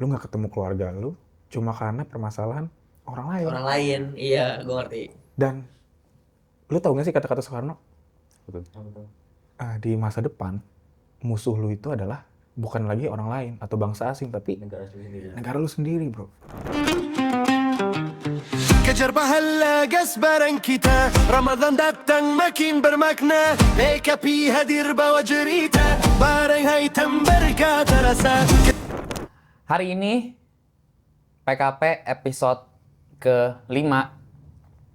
lu nggak ketemu keluarga lu cuma karena permasalahan orang lain. Orang lain, iya, gue ngerti. Dan lu tahu nggak sih kata-kata Soekarno? Betul. Di masa depan musuh lu itu adalah bukan lagi orang lain atau bangsa asing, tapi negara lu sendiri, bro. Kejar bahala gasbaran kita Ramadan datang makin bermakna PKP hadir bawa cerita Barang hitam berkata rasa. Hari ini PKP episode ke-5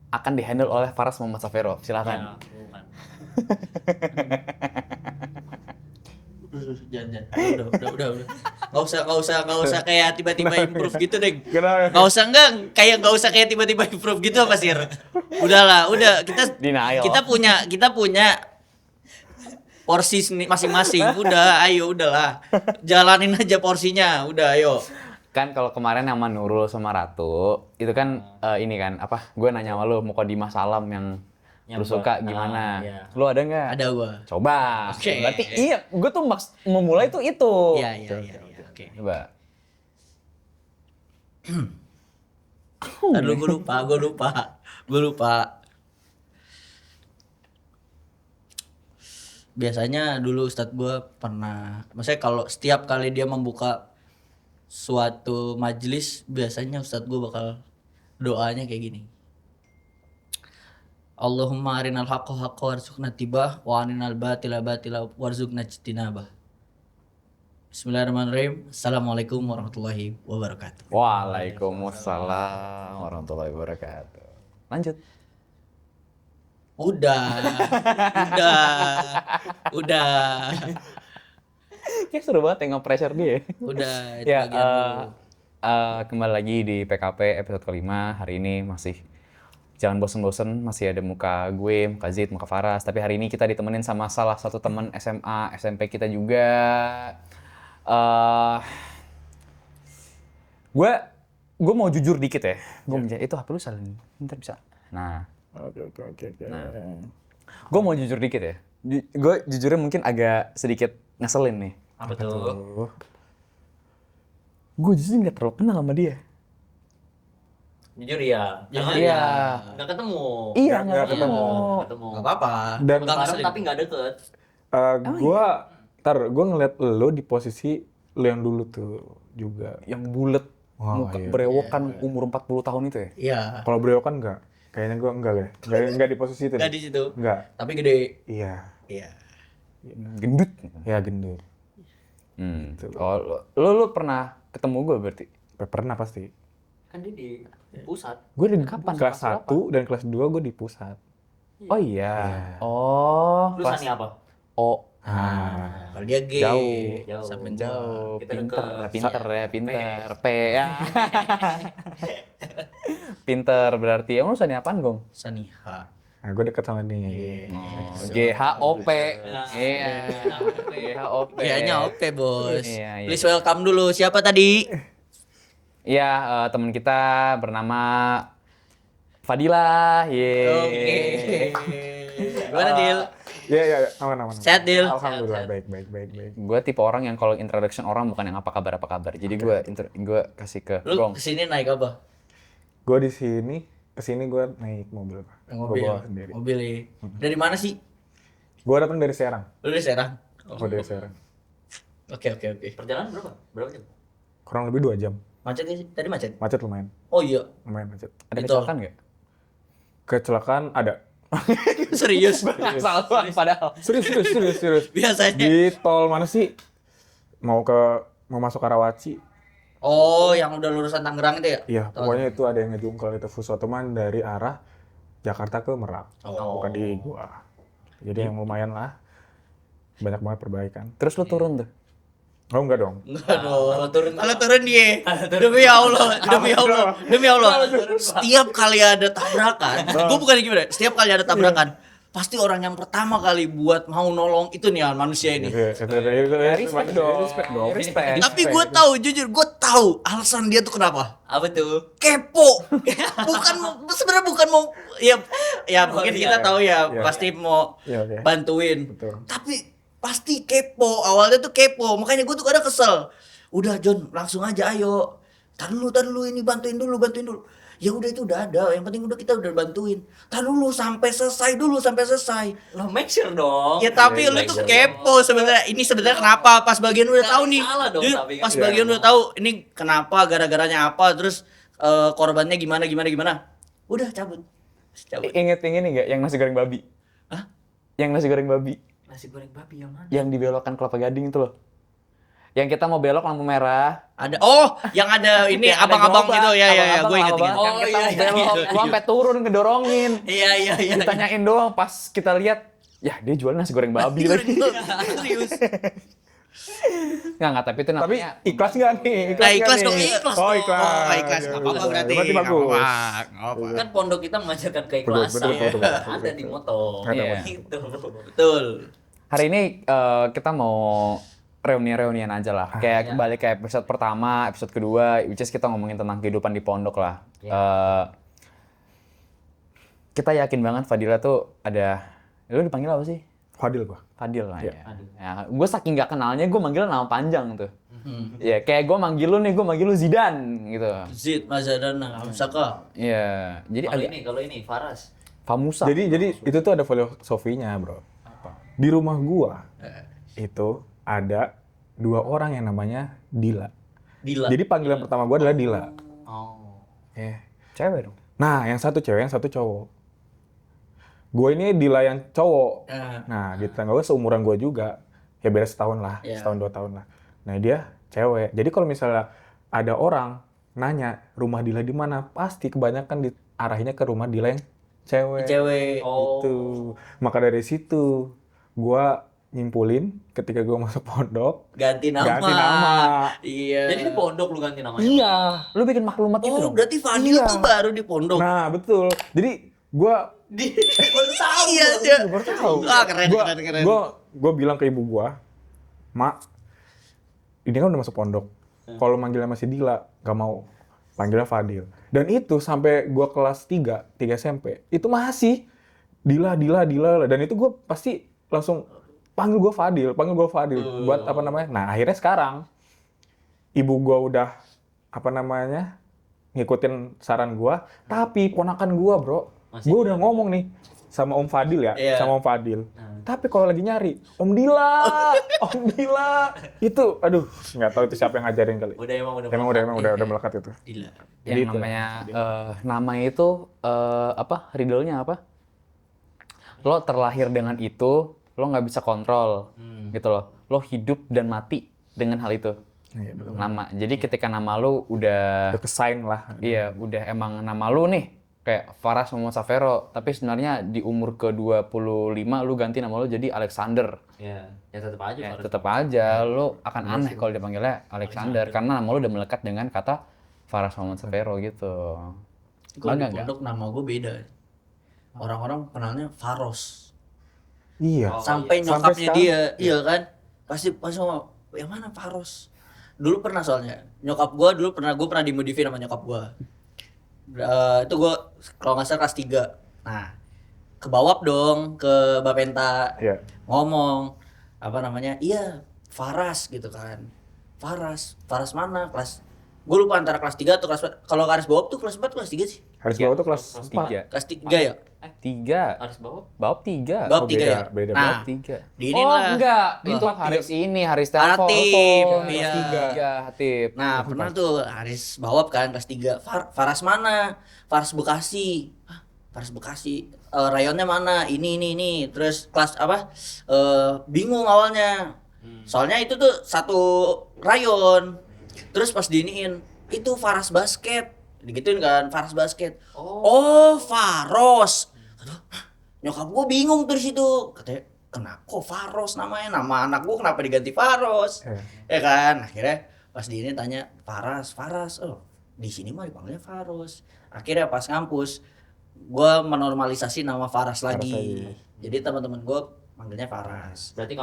akan dihandle oleh Faras Muhammad Safero. Silakan. Jangan. Udah. Nggak usah kayak tiba-tiba improve gitu, Deng. Kenapa? Nggak usah kayak tiba-tiba improve gitu apa sih? Udah Denial. kita punya porsi masing-masing. Udahlah. Jalanin aja porsinya. Udah, ayo. Kan kalau kemarin sama Nurul sama Ratu, itu kan ini kan apa? Gue nanya sama lu Muqaddimah Salam yang lu suka gimana? Iya. Lu ada nggak? Ada gua. Coba. Oke. Berarti iya, gue tuh memulai tuh itu. Iya. Oke. Coba. Aduh, gue lupa. Biasanya dulu Ustadz gue pernah, maksudnya kalau setiap kali dia membuka suatu majelis, biasanya Ustadz gue bakal doanya kayak gini. Allahumma arinal haqqa haqqa warzuqna tibah wa arinal batila batila warzuqna ijtinabah. Bismillahirrahmanirrahim. Assalamualaikum warahmatullahi wabarakatuh. Waalaikumsalam warahmatullahi wabarakatuh. Lanjut. Udah. Kayak seru banget yang nge-pressure dia. Udah, itu Ya, bagian dulu. kembali lagi di PKP episode kelima. Hari ini masih jangan bosen-bosen, masih ada muka gue, muka Zid, muka Faras. Tapi hari ini kita ditemenin sama salah satu teman SMA, SMP kita juga. Gue mau jujur dikit ya. Itu HP lu salah nih. Bentar bisa. Nah, Oke. gue mau jujur dikit ya. Gue jujurnya mungkin agak sedikit ngeselin nih. Apa tuh? Gue jujur nggak terlalu kenal sama dia. Jujur ya, Jangan Iya. nggak ketemu. Iya, Nggak nggak ketemu. Ketemu. Gak apa-apa. Dan Nggak Bareng ngeselin. tapi nggak deket. gue ngeliat lo di posisi lo yang dulu tuh juga. Yang bulet, Wah, muka iya. berewokan umur 40 tahun itu ya? Iya. Kalau beliau kan enggak. Kayaknya gue enggak deh. Enggak di posisi itu. Nggak deh. di situ. Enggak. Tapi gede. Iya. Iya. Gendut. Ya gendut. Oh, lu pernah ketemu gue berarti? Pernah pasti. Kan dia di pusat. Gue di Kapan? kelas Kelas 1 dan kelas 2 gue di pusat. Oh iya. Iya. Oh, Lu Sani apa? Oh, Kalau dia G. Jauh. Sampai jauh. Kita Pinter ya, pinter. P ya. Pinter berarti. Emang lu sani apaan, Gong? Saniha. Nah, gue deket sama nih. GHOP. Iya. GHOP. G-nya OP, Bos. Iya. Please welcome dulu. Siapa tadi? Iya, teman kita bernama Fadila. Oke. Gimana, Dil? Iya, aman. Sehat, Dil? Alhamdulillah, baik. Gue tipe orang yang kalau introduction orang bukan yang apa kabar. Jadi gue kasih ke Lu Gong. kesini naik apa? Gue kesini gue naik mobil. Mobil. Gue bawa sendiri. Mobil ya. Dari mana sih? Gue datang dari Serang. Lu dari Serang? Gue dari Serang. Oke. Perjalanan berapa? Berapa jam? Kurang lebih 2 jam. Macet gak sih? Tadi macet? Macet lumayan. Oh iya. Lumayan macet. Ada Itu. kecelakaan nggak? Kecelakaan ada. Serius? Salah padahal. Serius. Biasanya. Di tol mana sih? Mau masuk Karawaci. Oh, yang udah lulusan Tangerang itu ya? Iya, pokoknya itu ada yang ngejungkel itu Fusoteman dari arah Jakarta ke Merak. Oh. Bukan di gua. Jadi yang lumayan lah. Banyak banget perbaikan. Terus lu turun tuh? Oh enggak dong. Enggak dong. Kalau turun dia. Demi Allah. Setiap kali ada tabrakan, gue bukan gimana. Setiap kali ada tabrakan, pasti orang yang pertama kali buat mau nolong itu nih manusia ini. Respect dong. Respect. Tapi gue tahu, jujur gue tahu alasan dia tuh kenapa. Apa tuh? Kepo. Sebenarnya bukan mau ya mungkin kita tahu ya Iya. pasti mau Iya, oke. bantuin. Betul. Tapi pasti kepo, awalnya tuh kepo. Makanya gue tuh kadang kesel. Udah John, langsung aja ayo. Tar dulu ini bantuin dulu. Ya udah itu udah ada, yang penting udah kita udah bantuin. Tar dulu sampai selesai. Lo make sure dong. Ya tapi lu tuh kepo sebenarnya. Ini sebenarnya kenapa pas bagian udah tahu nih. Salah dong, Jadi, tapi kan. pas bagian udah tahu ini kenapa, gara-garanya apa, terus korbannya gimana. Udah cabut. Ingat yang ini nggak? Yang nasi goreng babi. Hah? Yang nasi goreng babi. Nasi goreng babi yang mana? Yang dibelokkan Kelapa Gading itu loh. Yang kita mau belok lampu merah. Ada yang ada ini Yang ada abang-abang gerobak, gitu ya abang-abang, gue inget. abang-abang. Yang Oh, kita iya, mau belok, iya. lu sampai turun ngedorongin. Iya. Ditanyain doang pas kita lihat, ya dia jual nasi goreng babi lagi. Serius. Nggak, tapi itu Tapi namanya. ikhlas nggak nih? Nah, ikhlas nggak dong, nih? ikhlas. Oh, ikhlas. Oh, ikhlas. Nggak apa-apa Ya, berarti. Berarti Nggak bagus. apa-apa. Kan pondok kita mengajarkan keikhlasan. Betul. Ada di moto. Iya. Gitu. Betul. Hari ini kita mau reunian aja lah. Kayak iya. kembali ke episode pertama, episode kedua, which is kita ngomongin tentang kehidupan di pondok lah. Kita yakin banget Fadila tuh ada, lu dipanggil apa sih? Fadil gua. Fadil lah Iya. ya. Ya, gue saking gak kenalnya, gue manggil nama panjang tuh. Ya kayak gue manggil lu nih, gue manggil lu Zidane gitu. Zid, Mazadana, Hamsaka. Iya, jadi Kalau ini Faras. Famusa. Jadi itu tuh ada filosofinya, bro. Di rumah gua itu ada 2 orang yang namanya Dila. Dila. Jadi panggilan pertama gua adalah Dila. Oh. Cewek dong. Nah, yang satu cewek, yang satu cowok. Gue ini Dila yang cowok. Eh. Nah, di tetangga gue seumuran gue juga. Ya beda setahun lah, Iya. setahun 2 tahun lah. Nah, dia cewek. Jadi kalau misalnya ada orang nanya rumah Dila di mana, pasti kebanyakan diarahinnya ke rumah Dila yang cewek. Cewek. Oh. Itu. Maka dari situ gue nyimpulin ketika gue masuk pondok, Ganti nama. ganti nama. Iya. Jadi di pondok lu ganti namanya. Iya, lu bikin maklumat itu Oh, dong. berarti Fadil Iya. tuh baru di pondok. Nah, betul. Jadi gue Baru tahu. Iya. baru tahu. Wah, keren. Gue bilang ke ibu gue, Mak, ini kan udah masuk pondok. Kalau manggilnya masih Dila, gak mau. Panggilnya Fadil. Dan itu sampai gue kelas 3 SMP, itu masih Dila. Dan itu gue pasti langsung panggil gue Fadil. Buat apa namanya? Nah, akhirnya sekarang, ibu gue udah, ngikutin saran gue. Tapi ponakan gue, bro, gue udah ngomong nih sama Om Fadil ya, Iya. sama Om Fadil. Tapi kalau lagi nyari, Om Dila, itu, aduh, nggak tahu itu siapa yang ngajarin kali. Emang Udah melekat itu. Dila. Yang Jadi itu. namanya nama itu riddle-nya apa? Lo terlahir dengan itu, lo nggak bisa kontrol gitu loh. Lo hidup dan mati dengan hal itu. Iya, betul. Nama. Jadi ketika nama lo udah Udah kesain lah. iya, udah emang nama lu nih kayak Faras Muhammad Safero, tapi sebenarnya di umur ke-25 lu ganti nama lu jadi Alexander. Ya tetap aja. Ya, Faras. tetap aja lu akan aneh kalau dipanggilnya Alexander karena nama lu udah melekat dengan kata Faras Muhammad Safero gitu. Kalau di Bangga nggak? pondok nama gue beda. Orang-orang kenalnya Faros. Iya. Sampai Sampai nyokapnya sekarang. dia, iya kan? Pasti ngomong, yang mana Faros? Dulu pernah soalnya, gue pernah dimodifin sama nyokap gue. Itu gue kalau nggak salah kelas 3. Nah, kebawap dong ke Bapenta. Iya. Ngomong iya Faras gitu kan. Faras mana? Gue lupa antara kelas 3 atau kelas 4. Kalau Haris Bawap tuh kelas 4 kelas 3 sih? Haris Bawah tuh kelas 3. Kelas 3 ya? 3. Harus bawa. Bawab 3. Bawap Oh, 3 ya? beda. Nah, 3. di ini Oh lah. enggak, itu Haris ini, Haris Telpon. Hatip, Iya. iya. Hatip. Nah, pernah tuh Haris Bawap kan kelas 3. Faras mana? Faras Bekasi. Hah, Faras Bekasi. Rayonnya mana? Ini. Terus kelas apa? Bingung awalnya. Soalnya itu tuh satu rayon. Terus pas diiniin, itu Faras Basket. Digituin kan, Faras Basket. Oh, Faros. Aduh, nyokap gue bingung tuh di situ. Katanya, kenapa kok Faros namanya? Nama anak gue kenapa diganti Faros? Ya kan, akhirnya pas di ini tanya Faras. Oh, di sini mah dipanggilnya Faros. Akhirnya pas ngampus, gue menormalisasi nama Faras lagi. Jadi teman-teman gue manggilnya Faras. Berarti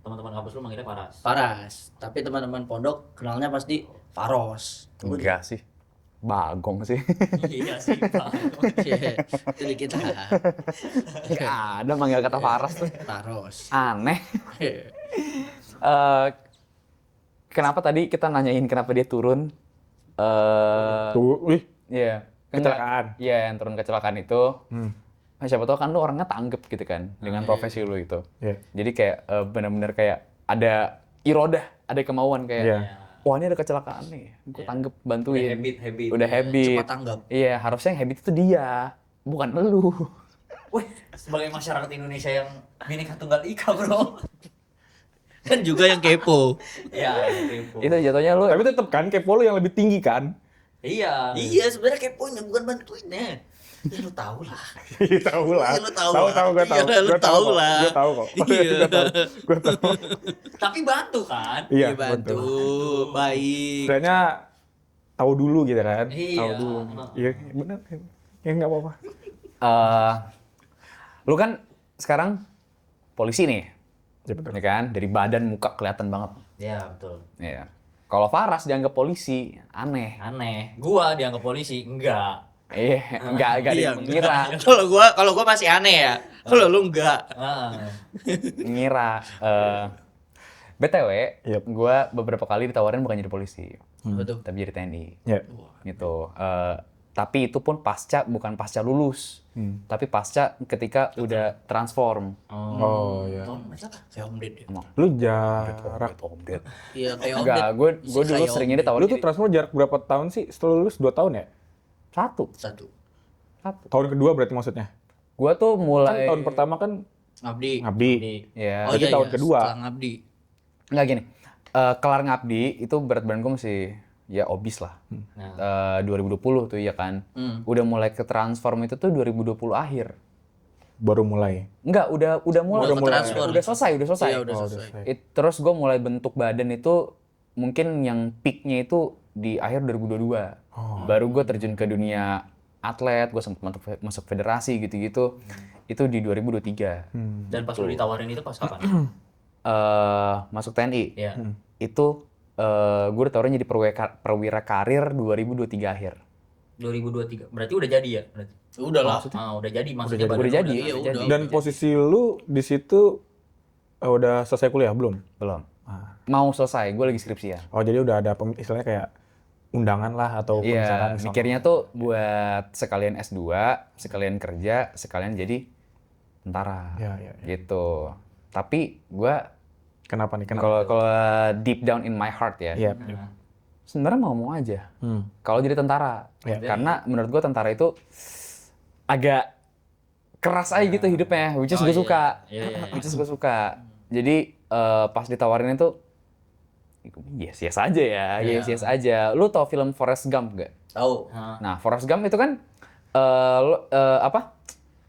teman-teman kampus lu manggilnya Faras. Faras, tapi teman-teman pondok kenalnya pasti Faros. Enggak sih. Bagong sih. Iya sih, Pak. Itu dikit lah. Enggak ada manggil kata Faras tuh. Faros. Aneh. kenapa tadi kita nanyain kenapa dia turun? Tuh, wih, Iya. Kan kecelakaan. Iya, yang turun kecelakaan itu. Nah, siapa tahu kan lu orangnya tanggep gitu kan dengan profesi lu itu. Iya. Jadi kayak benar-benar kayak ada irodah, ada kemauan kayak Iya. wah ini ada kecelakaan nih, gue tanggep bantuin. habit. Udah habit. Cepat tanggap. Iya, harusnya yang habit itu dia, bukan lu. Wih, sebagai masyarakat Indonesia yang Bhinneka Tunggal Ika, bro. Kan juga yang kepo. Iya, tempo. Itu jatuhnya lu. Tapi tetep kan kepo lu yang lebih tinggi kan? Iya. Iya, sebenarnya keponya bukan bantuinnya. Ya lu tahu lah. Iya tahu lah. Iya, lu tahu Tahu lah. tahu gue tahu. Iya, lu Gue tahu kok. lah. Gue tahu kok. Iya. Gue tahu. Tapi bantu kan? Iya, Bantu, betul. baik. Istilahnya tahu dulu gitu kan? Iya. Tahu dulu. Iya, benar. Ya nggak apa-apa. Lu kan sekarang polisi nih, Ya betul. ya kan? Dari badan muka kelihatan banget. Iya, betul. Iya. Kalau Faras dianggap polisi, aneh. Aneh. Gua dianggap polisi, enggak. Enggak Iya, ngira. Kalau gua masih aneh ya. Kalau lu enggak. Heeh. Ngira. BTW, Yep. gue beberapa kali ditawarin bukan jadi polisi, Betul. tapi jadi TNI. Ya. Gitu. Tapi itu pun bukan pasca lulus, tapi pasca ketika udah transform. Oh iya. Kayak Om Ded ya. Lu jarak. Iya, kayak Om Enggak, Ded. gue dulu Kayak Om seringnya Ded. ditawarin Lu tuh transfer jarak berapa tahun sih? Setelah lulus 2 tahun ya? satu. Tahun kedua berarti maksudnya? Gue tuh Kan mulai tahun pertama kan Ngabdi. ngabdi. ya Berarti tahun kedua. Setelah ngabdi. nggak gini. Kelar ngabdi itu berat badan gue masih ya obis lah. 2020 tuh ya kan. Udah mulai ke transform itu tuh 2020 akhir. Baru mulai. Enggak, udah mulai. Udah transfer. Udah selesai. Iya, udah selesai. Terus gue mulai bentuk badan itu mungkin yang peaknya itu di akhir 2022. Baru gue terjun ke dunia atlet, gue sempat masuk federasi gitu-gitu. Itu di 2023. Dan pas lu ditawarin itu pas kapan? Masuk TNI. Iya. Itu gue ditawarin jadi perwira karir 2023 akhir. 2023. Berarti udah jadi ya? Berarti. Udah lah. Udah jadi maksudnya. Udah jadi. Iya, udah jadi. udah. Dan posisi lu di situ udah selesai kuliah belum? Belum. Mau selesai, gue lagi skripsian. Oh jadi udah ada istilahnya kayak undangan lah atau pembicaraan Iya, di sana. mikirnya tuh buat sekalian S2, sekalian kerja, sekalian jadi tentara. Iya. Gitu. Tapi gue Kenapa nih? Kenapa? kalau deep down in my heart ya, Iya. sebenarnya mau aja. Kalau jadi tentara, Iya. karena menurut gue tentara itu agak keras aja gitu hidupnya, which is gue suka. Iya. Which is gue suka. Jadi pas ditawarin itu, yes aja ya, yes aja. Lu tau film Forrest Gump gak? Tahu. Nah, Forrest Gump itu kan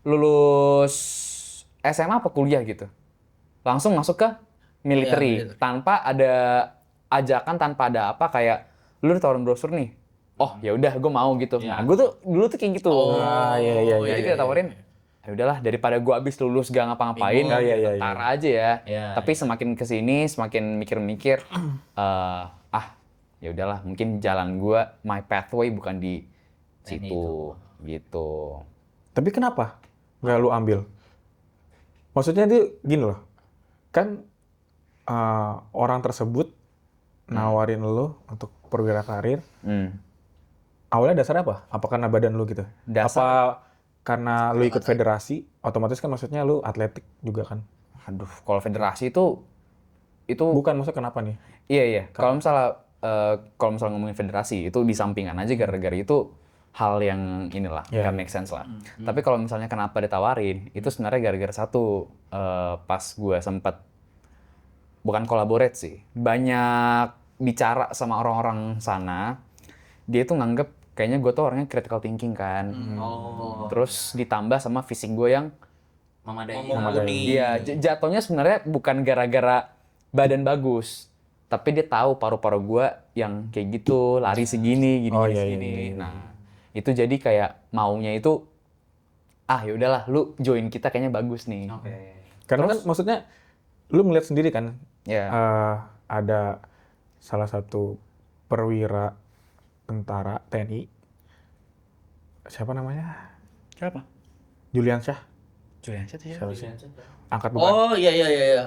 lulus SMA apa kuliah gitu. Langsung masuk ke military militer. tanpa ada ajakan, tanpa ada apa kayak lu ditawarin brosur nih. Oh, ya udah gue mau gitu. Nah, gue tuh dulu tuh kayak gitu. Iya. Jadi kita tawarin, ya udahlah daripada gue abis lulus gak ngapa-ngapain, Iya. tentara aja ya. Iya, Tapi semakin kesini, semakin mikir-mikir, ya udahlah mungkin jalan gue, my pathway bukan di situ, gitu. Tapi kenapa nggak lu ambil? Maksudnya dia gini loh, kan orang tersebut nawarin lu untuk perwira karir. Awalnya dasarnya apa? Apa karena badan lu gitu? Apa karena lu ikut federasi? Otomatis kan maksudnya lu atletik juga kan? Aduh, kalau federasi itu Bukan, maksudnya kenapa nih? iya. Kalau misalnya ngomongin federasi itu di sampingan aja gara-gara itu hal yang inilah, nggak make sense lah. Tapi kalau misalnya kenapa ditawarin, itu sebenarnya gara-gara satu, pas gue sempat bukan collaborate sih, banyak bicara sama orang-orang sana, dia tuh nganggep kayaknya gue tuh orangnya critical thinking kan. Terus ditambah sama fisik gue yang Memadai. iya, jatuhnya sebenarnya bukan gara-gara badan bagus, tapi dia tahu paru-paru gue yang kayak gitu, lari segini, gini, segini. Nah, itu jadi kayak maunya itu, ya udahlah, lu join kita kayaknya bagus nih. Karena kan maksudnya lu melihat sendiri kan, Ya. ada salah satu perwira tentara TNI, siapa namanya? Siapa? Julian Syah. Juliansyah tuh Siapa siapa? sih? Angkat beban. Oh iya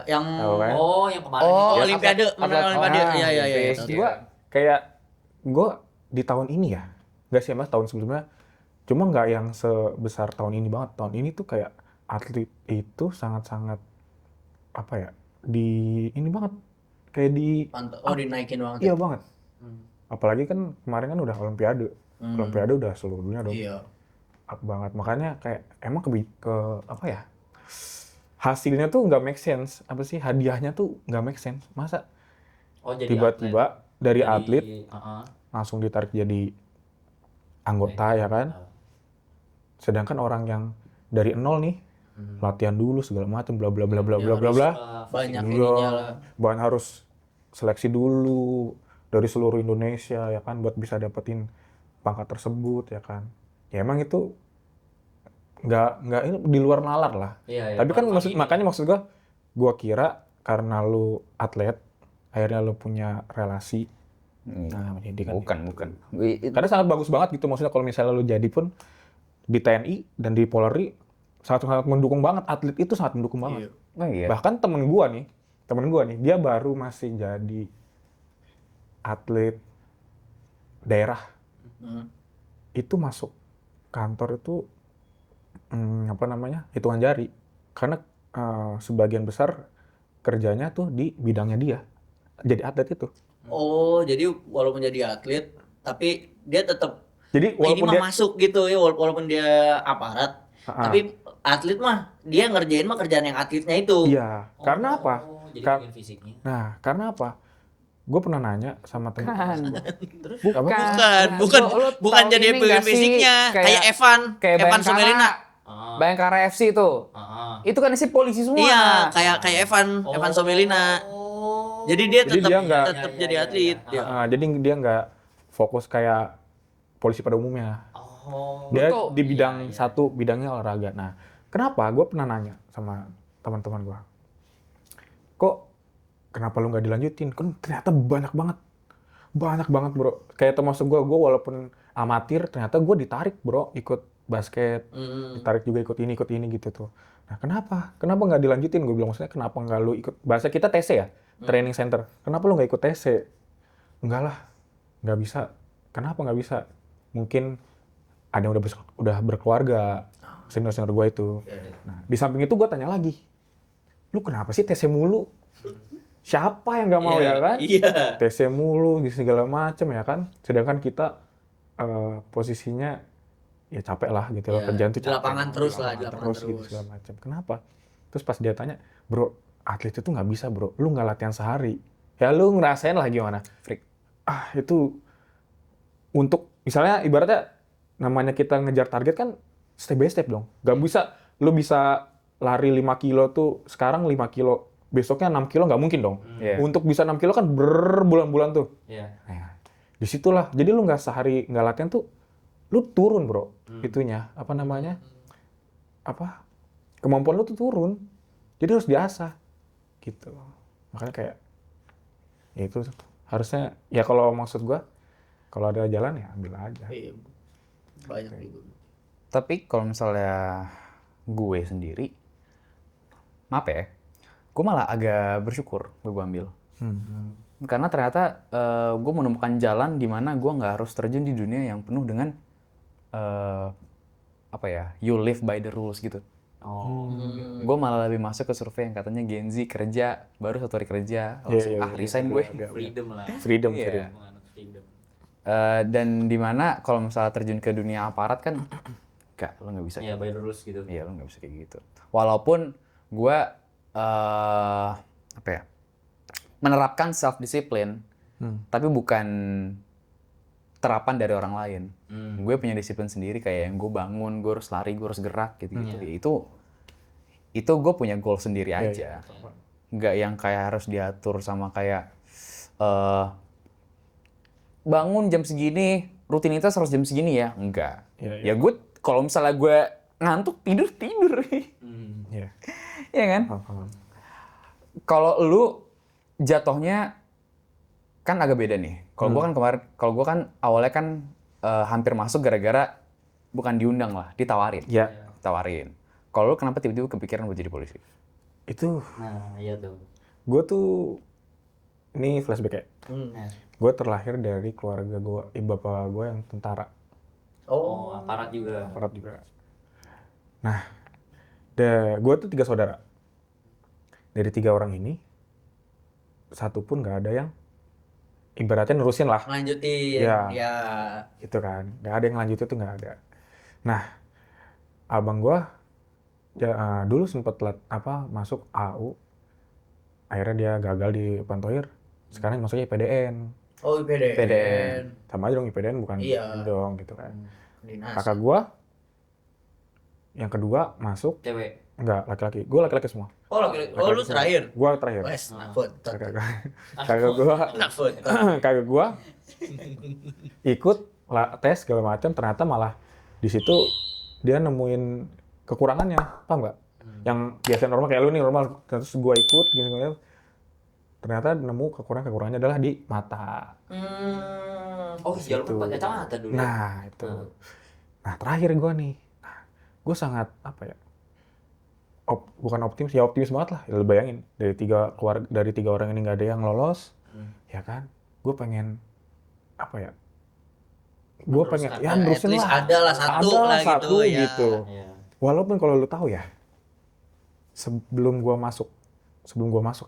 yang Tahu kan? Oh, yang kemarin Oh, itu. ya, Olimpiade, menang Olimpiade. Iya iya. Olimpiade. Tahu. Gue kayak gue di tahun ini ya, nggak sih mas tahun sebelumnya, cuma nggak yang sebesar tahun ini banget. Tahun ini tuh kayak atlet itu sangat-sangat apa ya, di ini banget, kayak di Oh dinaikin banget. iya banget. Apalagi kan kemarin kan udah Olimpiade, Olimpiade udah seluruh dunia dong. Iya. Up banget, makanya kayak emang ke apa ya, hasilnya tuh nggak make sense, apa sih hadiahnya tuh nggak make sense, masa Oh, jadi tiba-tiba dari atlet Heeh. langsung ditarik jadi anggota ya kan, sedangkan orang yang dari nol nih latihan dulu segala macam bla bla bla bla bla bla bla, Banyak Iya, ininya lah. bahan harus seleksi dulu dari seluruh Indonesia ya kan buat bisa dapetin pangkat tersebut ya kan. Ya emang itu nggak ini di luar nalar lah. Iya, Tapi kan makanya maksud gua kira karena lu atlet akhirnya lu punya relasi. Nah, menjadikan Bukan. karena sangat bagus banget gitu, maksudnya kalau misalnya lu jadi pun di TNI dan di Polri sangat mendukung banget, atlet itu sangat mendukung banget. Oh iya. Bahkan temen gua nih, dia baru masih jadi atlet daerah. Itu masuk kantor itu apa namanya, hitungan jari. Karena sebagian besar kerjanya tuh di bidangnya dia. Jadi atlet itu. Oh, jadi walaupun jadi atlet, tapi dia tetap Jadi ini walaupun mah dia masuk gitu ya, walaupun dia aparat. Tapi atlet mah dia ngerjain mah kerjaan yang atletnya itu. iya, karena apa? Oh, jadi Kar- bagian fisiknya. Nah, karena apa? Gue pernah nanya sama temen. Bukan jadi bagian fisiknya, kayak Evan Bayangkara. Sumelina. Bayangkara FC itu. Itu kan isi polisi semua. Iya, kayak Evan Somelina. Jadi dia Jadi dia nggak- tetap jadi atlet. Ya. Jadi dia nggak fokus kayak polisi pada umumnya. Oh. Dia Betul. di bidang satu, bidangnya olahraga. Nah, kenapa? Gue pernah nanya sama teman-teman gue. Kok kenapa lu nggak dilanjutin? Kan ternyata banyak banget bro. Kayak termasuk gue walaupun amatir, ternyata gue ditarik bro, ikut basket, ditarik juga ikut ini gitu tuh. Nah kenapa nggak dilanjutin? Gue bilang maksudnya kenapa nggak lu ikut, bahasa kita TC ya, training center. Kenapa lu nggak ikut TC? Enggak lah, nggak bisa. Kenapa nggak bisa? Mungkin ada yang udah berkeluarga, senior gue itu. Nah di samping itu gue tanya lagi, lu kenapa sih TC mulu? Siapa yang nggak mau ya kan? Iya. TC mulu, segala macem ya kan. Sedangkan kita posisinya ya capek lah gitu loh, Iya, kerjaan tuh di capek. lapangan terus lah, di lapangan gitu terus. segala macem. Kenapa? Terus pas dia tanya, bro, atlet itu nggak bisa bro, lu nggak latihan sehari. Ya lu ngerasain lah gimana? Freak. Itu untuk misalnya ibaratnya namanya kita ngejar target kan step by step dong. Gak bisa, lu bisa lari 5 kilo tuh sekarang 5 kilo, besoknya 6 kilo nggak mungkin dong. Iya. Untuk bisa 6 kilo kan berbulan-bulan tuh. Iya. Nah, disitulah. Jadi lu nggak sehari nggak latihan tuh, lu turun bro. Itunya, apa namanya? Kemampuan lu tuh turun. Jadi harus diasah. Gitu. Makanya kayak, ya itu harusnya, ya kalau maksud gua, kalau ada jalan ya ambil aja. Iya. Banyak juga. Tapi kalau misalnya gue sendiri, maaf ya, gue malah agak bersyukur gue ambil. Karena ternyata gue menemukan jalan di mana gue nggak harus terjun di dunia yang penuh dengan you live by the rules gitu. Gue malah lebih masuk ke survei yang katanya Gen Z kerja baru 1 hari kerja, resign gue. Freedom lah. Freedom. Iya. Menganut freedom. Dan di mana kalau misalnya terjun ke dunia aparat kan, lo nggak bisa. Iya, by the rules gitu. Iya, lo nggak bisa kayak gitu. Walaupun gue menerapkan self discipline, tapi bukan terapan dari orang lain. Gue punya disiplin sendiri, kayak yang gue bangun, gue harus lari, gue harus gerak gitu. Itu gue punya goal sendiri aja. Nggak yang kayak harus diatur sama kayak bangun jam segini, rutinitas harus jam segini ya. Enggak. Ya gue kalau misalnya gue ngantuk tidur. Iya. Iya kan? Kalau lu jatuhnya kan agak beda nih. Kalau gue kan awalnya kan hampir masuk gara-gara bukan diundang lah, ditawarin. Iya. Tawarin. Kalau lu kenapa tiba-tiba kepikiran buat jadi polisi? Itu Nah, iya tuh. gue tuh, ini flashback ya. Nah. Gue terlahir dari keluarga gue, bapak gue yang tentara, Oh, aparat juga. aparat juga. Nah, gue tuh 3 saudara. Dari 3 orang ini, satu pun nggak ada yang ibaratnya nerusin lah, Lanjutin. Iya. Ya. itu kan. Nggak ada yang lanjut itu nggak ada. Nah, abang gue dulu sempet masuk AU, akhirnya dia gagal di Pantoir. Sekarang masuknya IPDN. Oh, IPDN. IPDN. Sama aja dong IPDN, bukan Iya. ini dong gitu kan. Dinas. Kakak gue yang kedua masuk, Cewek. enggak, laki-laki. Gue laki-laki semua. Oh, lu terakhir. Gue terakhir. Wes, nakut. Kakak gue Nakut. kakak gue ikut tes segala macam, ternyata malah di situ dia nemuin kekurangannya, paham nggak? Yang biasa normal kayak lu nih normal, terus gue ikut gitu, ternyata nemu kekurangannya adalah di mata. Oh, iya lu pakai kacamata dulu. Nah itu, nah terakhir gue nih, gue sangat bukan optimis, ya optimis banget lah. Ya, lu bayangin dari 3 orang ini nggak ada yang lolos, ya kan? Gue pengen gue pengen ya At nerusin least lah. ada lah satu lah satu gitu, ya. gitu. Iya. Walaupun kalau lu tahu ya, sebelum gua masuk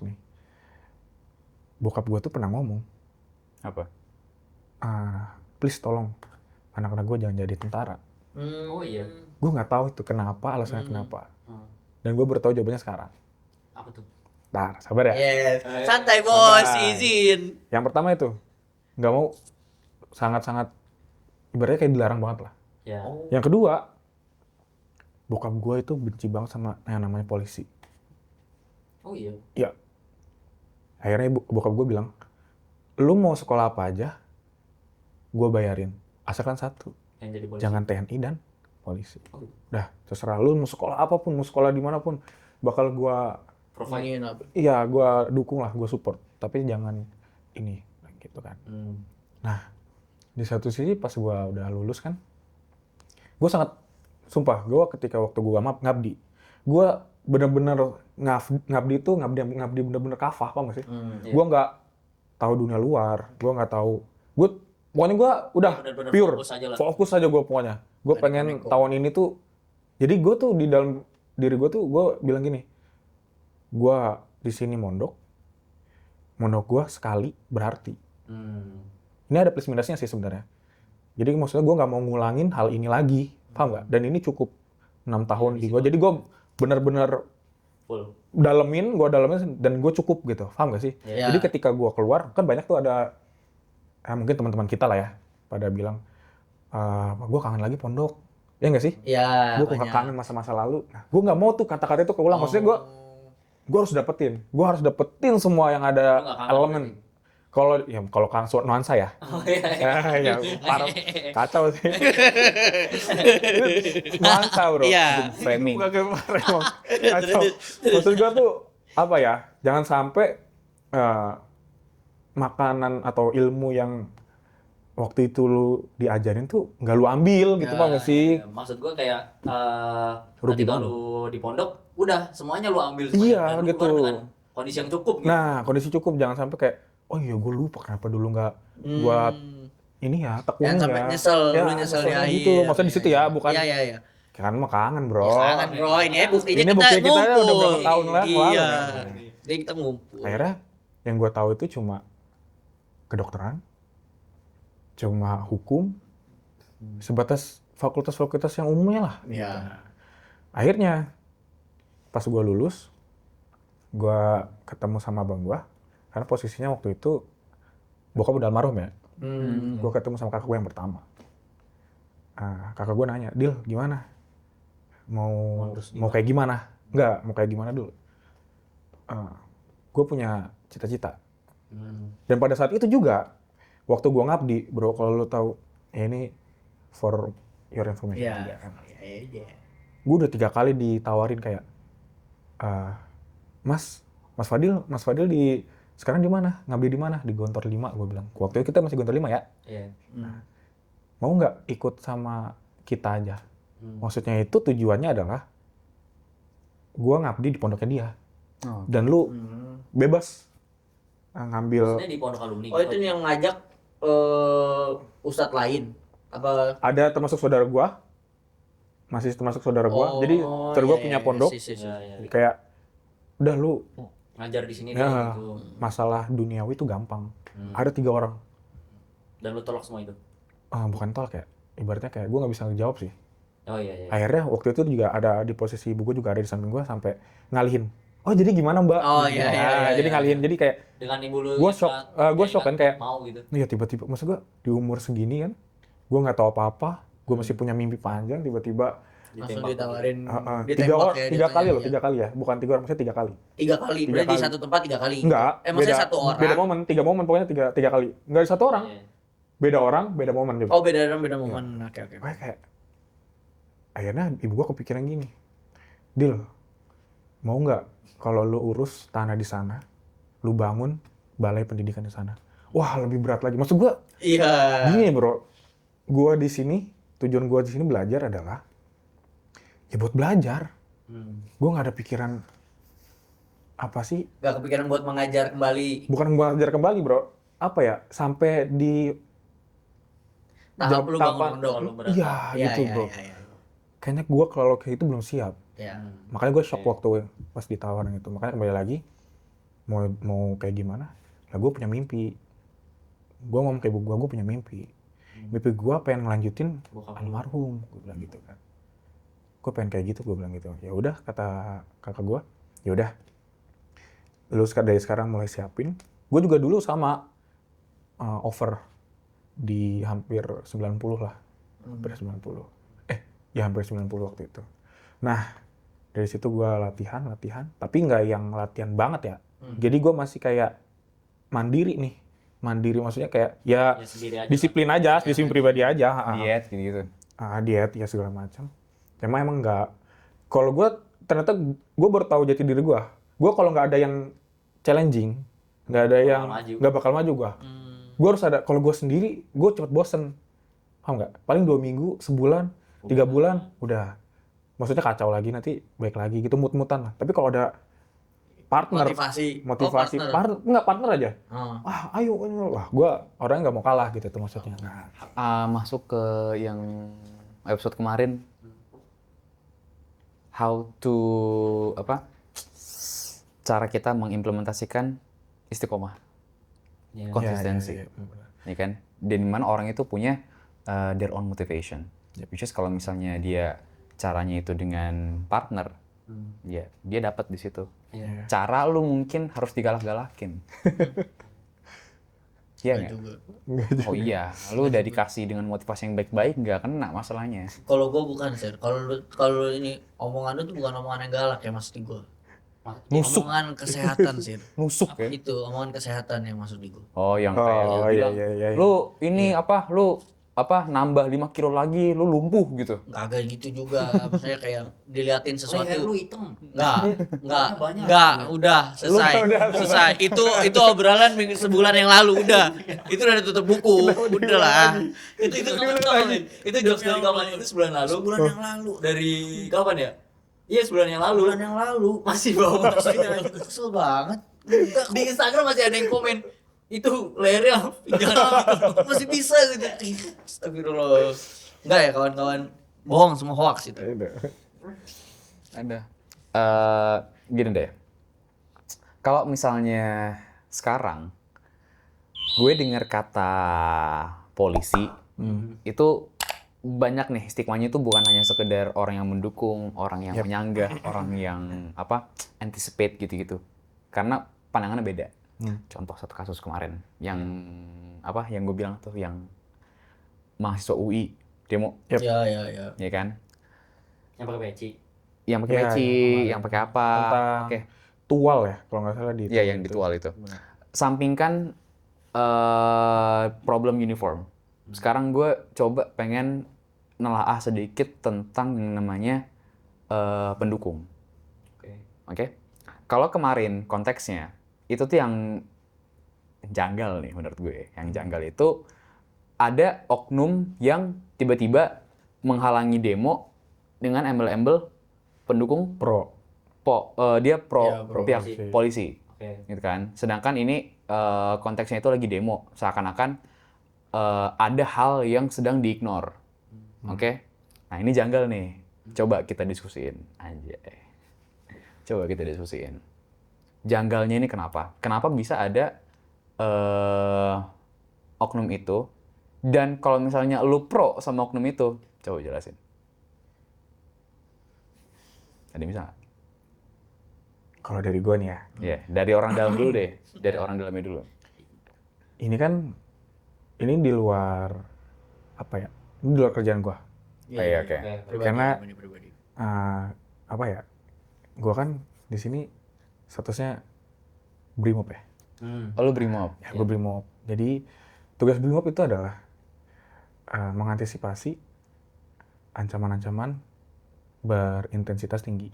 nih, bokap gua tuh pernah ngomong, Apa? please tolong anak-anak gua jangan jadi tentara. Oh iya. Gua nggak tahu itu kenapa, alasannya kenapa. Hmm. Dan gua baru tahu jawabannya sekarang. Apa tuh? Ntar, sabar ya. Yes. Santai bos, Santai. izin. Yang pertama itu, nggak mau, sangat-sangat, ibaratnya kayak dilarang banget lah. Ya. Yang kedua, bokap gua itu benci banget sama yang namanya polisi. Oh iya. Ya. Akhirnya bokap gue bilang, lu mau sekolah apa aja, gue bayarin. Asalkan satu, Yang jadi polisi. jangan TNI dan polisi. Oh. Udah, terserah lu mau sekolah apapun, mau sekolah dimanapun, bakal gue, Provide. iya gue dukung lah, gue support. Tapi jangan ini, gitu kan. Nah, di satu sisi pas gue udah lulus kan, gue sangat, sumpah, gue ketika waktu gue ngabdi, gue bener-bener ngabdi itu ngabdi bener-bener kafah, paham gak sih? Iya. Gue nggak tahu dunia luar, gue nggak tahu, pokoknya gue udah Bener-bener pure, fokus aja lah. fokus aja gue pokoknya. Gue pengen tahun ini tuh, jadi gue tuh di dalam diri gue tuh, gue bilang gini, gue di sini mondok gue sekali berarti. Ini ada plus minusnya sih sebenarnya. Jadi maksudnya gue nggak mau ngulangin hal ini lagi, paham nggak? Dan ini cukup 6 tahun di gue, jadi gue bener-bener Full. dalemin dan gue cukup gitu, paham gak sih? Iya. Jadi ketika gue keluar, kan banyak tuh ada, mungkin teman-teman kita lah ya, pada bilang, gue kangen lagi pondok, ya nggak sih? Ya, Gue banyak. kangen masa-masa lalu. Nah, gue nggak mau tuh kata-kata itu keulang. Maksudnya gue harus dapetin semua yang ada Lu nggak kangen elemen. Kalau kangen nuansa ya, Oh iya. ya parah, kacau sih. Nuansa bro. Iya. Framing. Bukan kayak parah, emang. Kacau. Maksud gue tuh apa ya? Jangan sampai makanan atau ilmu yang waktu itu lu diajarin tuh nggak lu ambil gitu, paham nggak sih? Ya, maksud gua kayak Rugi ketika banget. lu di pondok, udah semuanya lu ambil Iya, dan lu gitu. keluar dengan kondisi yang cukup gitu. Nah, kondisi cukup, jangan sampai kayak, oh iya gue lupa kenapa dulu nggak buat ini ya, tekun Jangan ya. sampai nyesel, Ya, lu nyesel di akhir. gitu. Maksudnya di situ ya, bukan. Iya. Kan mah kangen bro. Ya, kangen bro, ini ya buktinya Ini buktinya kita ngumpul. udah berapa tahun lah lalu, Iya. kan? Jadi kita ngumpul. Akhirnya yang gue tahu itu cuma kedokteran, cuma hukum, sebatas fakultas-fakultas yang umumnya lah. Iya. Akhirnya pas gue lulus, gue ketemu sama abang gue, karena posisinya waktu itu bokap udah almarhum ya. Gue ketemu sama kakak gue yang pertama. Kakak gue nanya, Dil gimana? Mau kayak gimana? Enggak, mau kayak gimana dulu. Gue punya cita-cita. Dan pada saat itu juga, waktu gue ngabdi, bro, kalau lo tahu, ya ini for your information Iya. juga kan. Iya. Gue udah 3 kali ditawarin kayak, Mas Fadil sekarang di mana? Ngabdi di mana? Di Gontor 5, gue bilang. Waktu itu kita masih Gontor 5 ya. Iya. Mau nggak ikut sama kita aja? Maksudnya itu tujuannya adalah gue ngabdi di pondoknya dia. Oh. Dan lu bebas ngambil. Maksudnya di pondok alumni. Oh itu yang ngajak ustadz lain apa? Ada termasuk saudara gue, masih termasuk saudara gue. Jadi saudara gue iya, punya iya, pondok. Iya. Kayak udah lu Ngajar di sini ya, gitu. masalah duniawi itu gampang. Ada 3 orang. Dan lu tolak semua itu. Bukan tolak ya. Ibaratnya kayak gue nggak bisa ngejawab sih. Oh iya. Akhirnya waktu itu juga ada di posisi ibu gue juga ada di samping gue sampai ngalihin. Oh jadi gimana mbak? Oh, iya, Jadi ngalihin. Jadi kayak Dengan ibu lu Gua yang shock, nggak- gua shock kan kayak- mau gitu. ya tiba-tiba, maksud gue di umur segini kan, gue nggak tahu apa-apa, gue masih punya mimpi panjang, tiba-tiba Langsung ditawarin tiga ditembak kali ya, loh, 3 kali ya, bukan 3 orang, maksudnya 3 kali. 3 kali, Tiga berarti di kali. satu tempat 3 kali. Enggak, Maksudnya satu orang. Beda momen, 3 momen, pokoknya tiga kali. Enggak ada 1 orang, Iya. beda orang, beda momen juga. Oh beda momen. Oke. Pokoknya kayak, akhirnya ibu gue kepikiran gini, Dil, mau nggak kalau lu urus tanah di sana, lu bangun balai pendidikan di sana. Wah lebih berat lagi, maksud gue Iya. gini bro, gue di sini, tujuan gue di sini belajar adalah ya buat belajar. Gue nggak ada pikiran apa sih, Gak kepikiran buat mengajar kembali bukan belajar kembali bro, apa ya, sampai di tahap lu bangun tahapan- pondok. lu berarti. iya gitu bro. Kayaknya gue kalau kayak itu belum siap. Iya. Makanya gue shock waktu pas ditawarin itu. Makanya kembali lagi, mau kayak gimana? Lah gue punya mimpi. Gue ngomong ke ibu gue punya mimpi. Mimpi gue pengen ngelanjutin Bokap lu. almarhum, gue bilang gitu kan. Gue pengen kayak gitu, gue bilang gitu. Ya udah kata kakak gue, ya udah. Lu dari sekarang mulai siapin. Gue juga dulu sama over di hampir 90 lah. Hampir 90. Ya hampir 90 waktu itu. Nah, dari situ gue latihan, tapi nggak yang latihan banget ya. Jadi gue masih kayak mandiri nih. Mandiri maksudnya kayak ya Ya sendiri aja. disiplin aja, disiplin pribadi aja. Diet gitu. Diet ya segala macam. Emang nggak. Kalau gue ternyata gue baru tahu jati diri gue. Gue kalau nggak ada yang challenging, nggak ada yang maju. nggak bakal maju gue. Gue harus ada. Kalau gue sendiri, gue cepet bosen. Paham nggak? Paling 2 minggu, sebulan, 3 bulan, udah. Maksudnya kacau lagi, nanti baik lagi gitu, mut-mutan lah. Tapi kalau ada partner, Motivasi. motivasi, Oh, partner. nggak partner aja. Oh. Ayo, wah, gue orangnya nggak mau kalah gitu tuh maksudnya. Nah, Masuk ke yang episode kemarin, how to cara kita mengimplementasikan istiqomah, Iya. konsistensi, ya, benar. ya kan? Dan dimana orang itu punya their own motivation. Which is kalau misalnya dia caranya itu dengan partner, ya dia dapat di situ. Iya. Cara lu mungkin harus digalak-galakin. Iya nggak? Oh iya, lu udah dikasih dengan motivasi yang baik-baik nggak kena masalahnya. Kalau gue bukan sir. Kalau ini omongan lu tuh bukan omongan yang galak ya maksud gue. Nusuk. Omongan kesehatan sir. Nusuk ya. Itu omongan kesehatan yang maksud gue. Oh yang kayak Oh lu iya, bilang, iya. lu ini lu nambah 5 kilo lagi, lu lumpuh gitu. Kagak gitu juga. Maksudnya kayak diliatin Leher sesuatu. lu hitam. Enggak, udah selesai. Itu obrolan sebulan yang lalu udah. Itu udah tutup buku. Udah lah. Itu kapan? Itu jokes dari kapan? Itu sebulan lalu. Sebulan yang lalu. Dari kapan ya? Iya sebulan yang lalu. Bulan yang lalu. Masih bawa. Kesel banget. Di Instagram masih ada yang komen itu lehernya jangan Masih bisa gitu. Astagfirullah. Enggak ya kawan-kawan. Bohong semua hoax itu. Ada. Gini deh. Kalau misalnya sekarang gue dengar kata polisi, itu banyak nih stigmanya itu bukan hanya sekedar orang yang mendukung, orang yang menyanggah, orang yang anticipate gitu-gitu. Karena pandangannya beda. Contoh satu kasus kemarin yang yang gue bilang tuh yang mahasiswa UI demo, Ya. ya kan? yang pakai peci. Yang pakai Iya, peci, yang yang pakai apa? Tentang Oke. tual ya, kalau nggak salah di. Iya, yang ditual itu. Sampingkan problem uniform. Sekarang gue coba pengen nelaah sedikit tentang yang namanya pendukung. Oke. Kalau kemarin konteksnya itu tuh yang janggal nih menurut gue. Yang janggal itu ada oknum yang tiba-tiba menghalangi demo dengan embel-embel pendukung Pro. dia pro Iya, pro pihak polisi. Oke. Gitu kan. Sedangkan ini konteksnya itu lagi demo, seakan-akan ada hal yang sedang diignore. Oke. Nah, ini janggal nih. Coba kita diskusiin aja. Coba kita diskusiin. Janggalnya ini kenapa? Kenapa bisa ada oknum itu? Dan kalau misalnya lu pro sama oknum itu, coba jelasin. Ada bisa nggak? Kalau dari gue nih ya, Ya, dari orang dalam dulu deh. Dari orang dalamnya dulu. ini kan ini di luar apa ya? Ini di luar kerjaan gue. Iya, oke. Karena pribadi. apa ya? Gue kan di sini statusnya Brimob ya. Oh, lu Brimob. Ya, gue Brimob. Jadi tugas Brimob itu adalah mengantisipasi ancaman-ancaman berintensitas tinggi.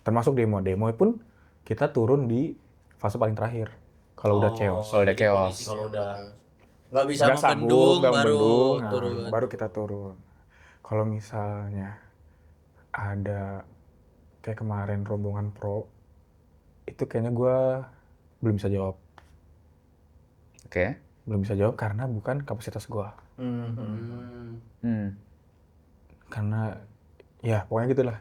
Termasuk demo. Demo pun kita turun di fase paling terakhir. Kalau udah chaos. Kalau udah chaos. Kalau udah Nggak bisa Nggak sanggup, membendung, nggak baru membendung, nah, turun. baru kita turun. Kalau misalnya ada kayak kemarin rombongan pro, itu kayaknya gue belum bisa jawab. Oke. Belum bisa jawab karena bukan kapasitas gue. Karena ya pokoknya gitulah.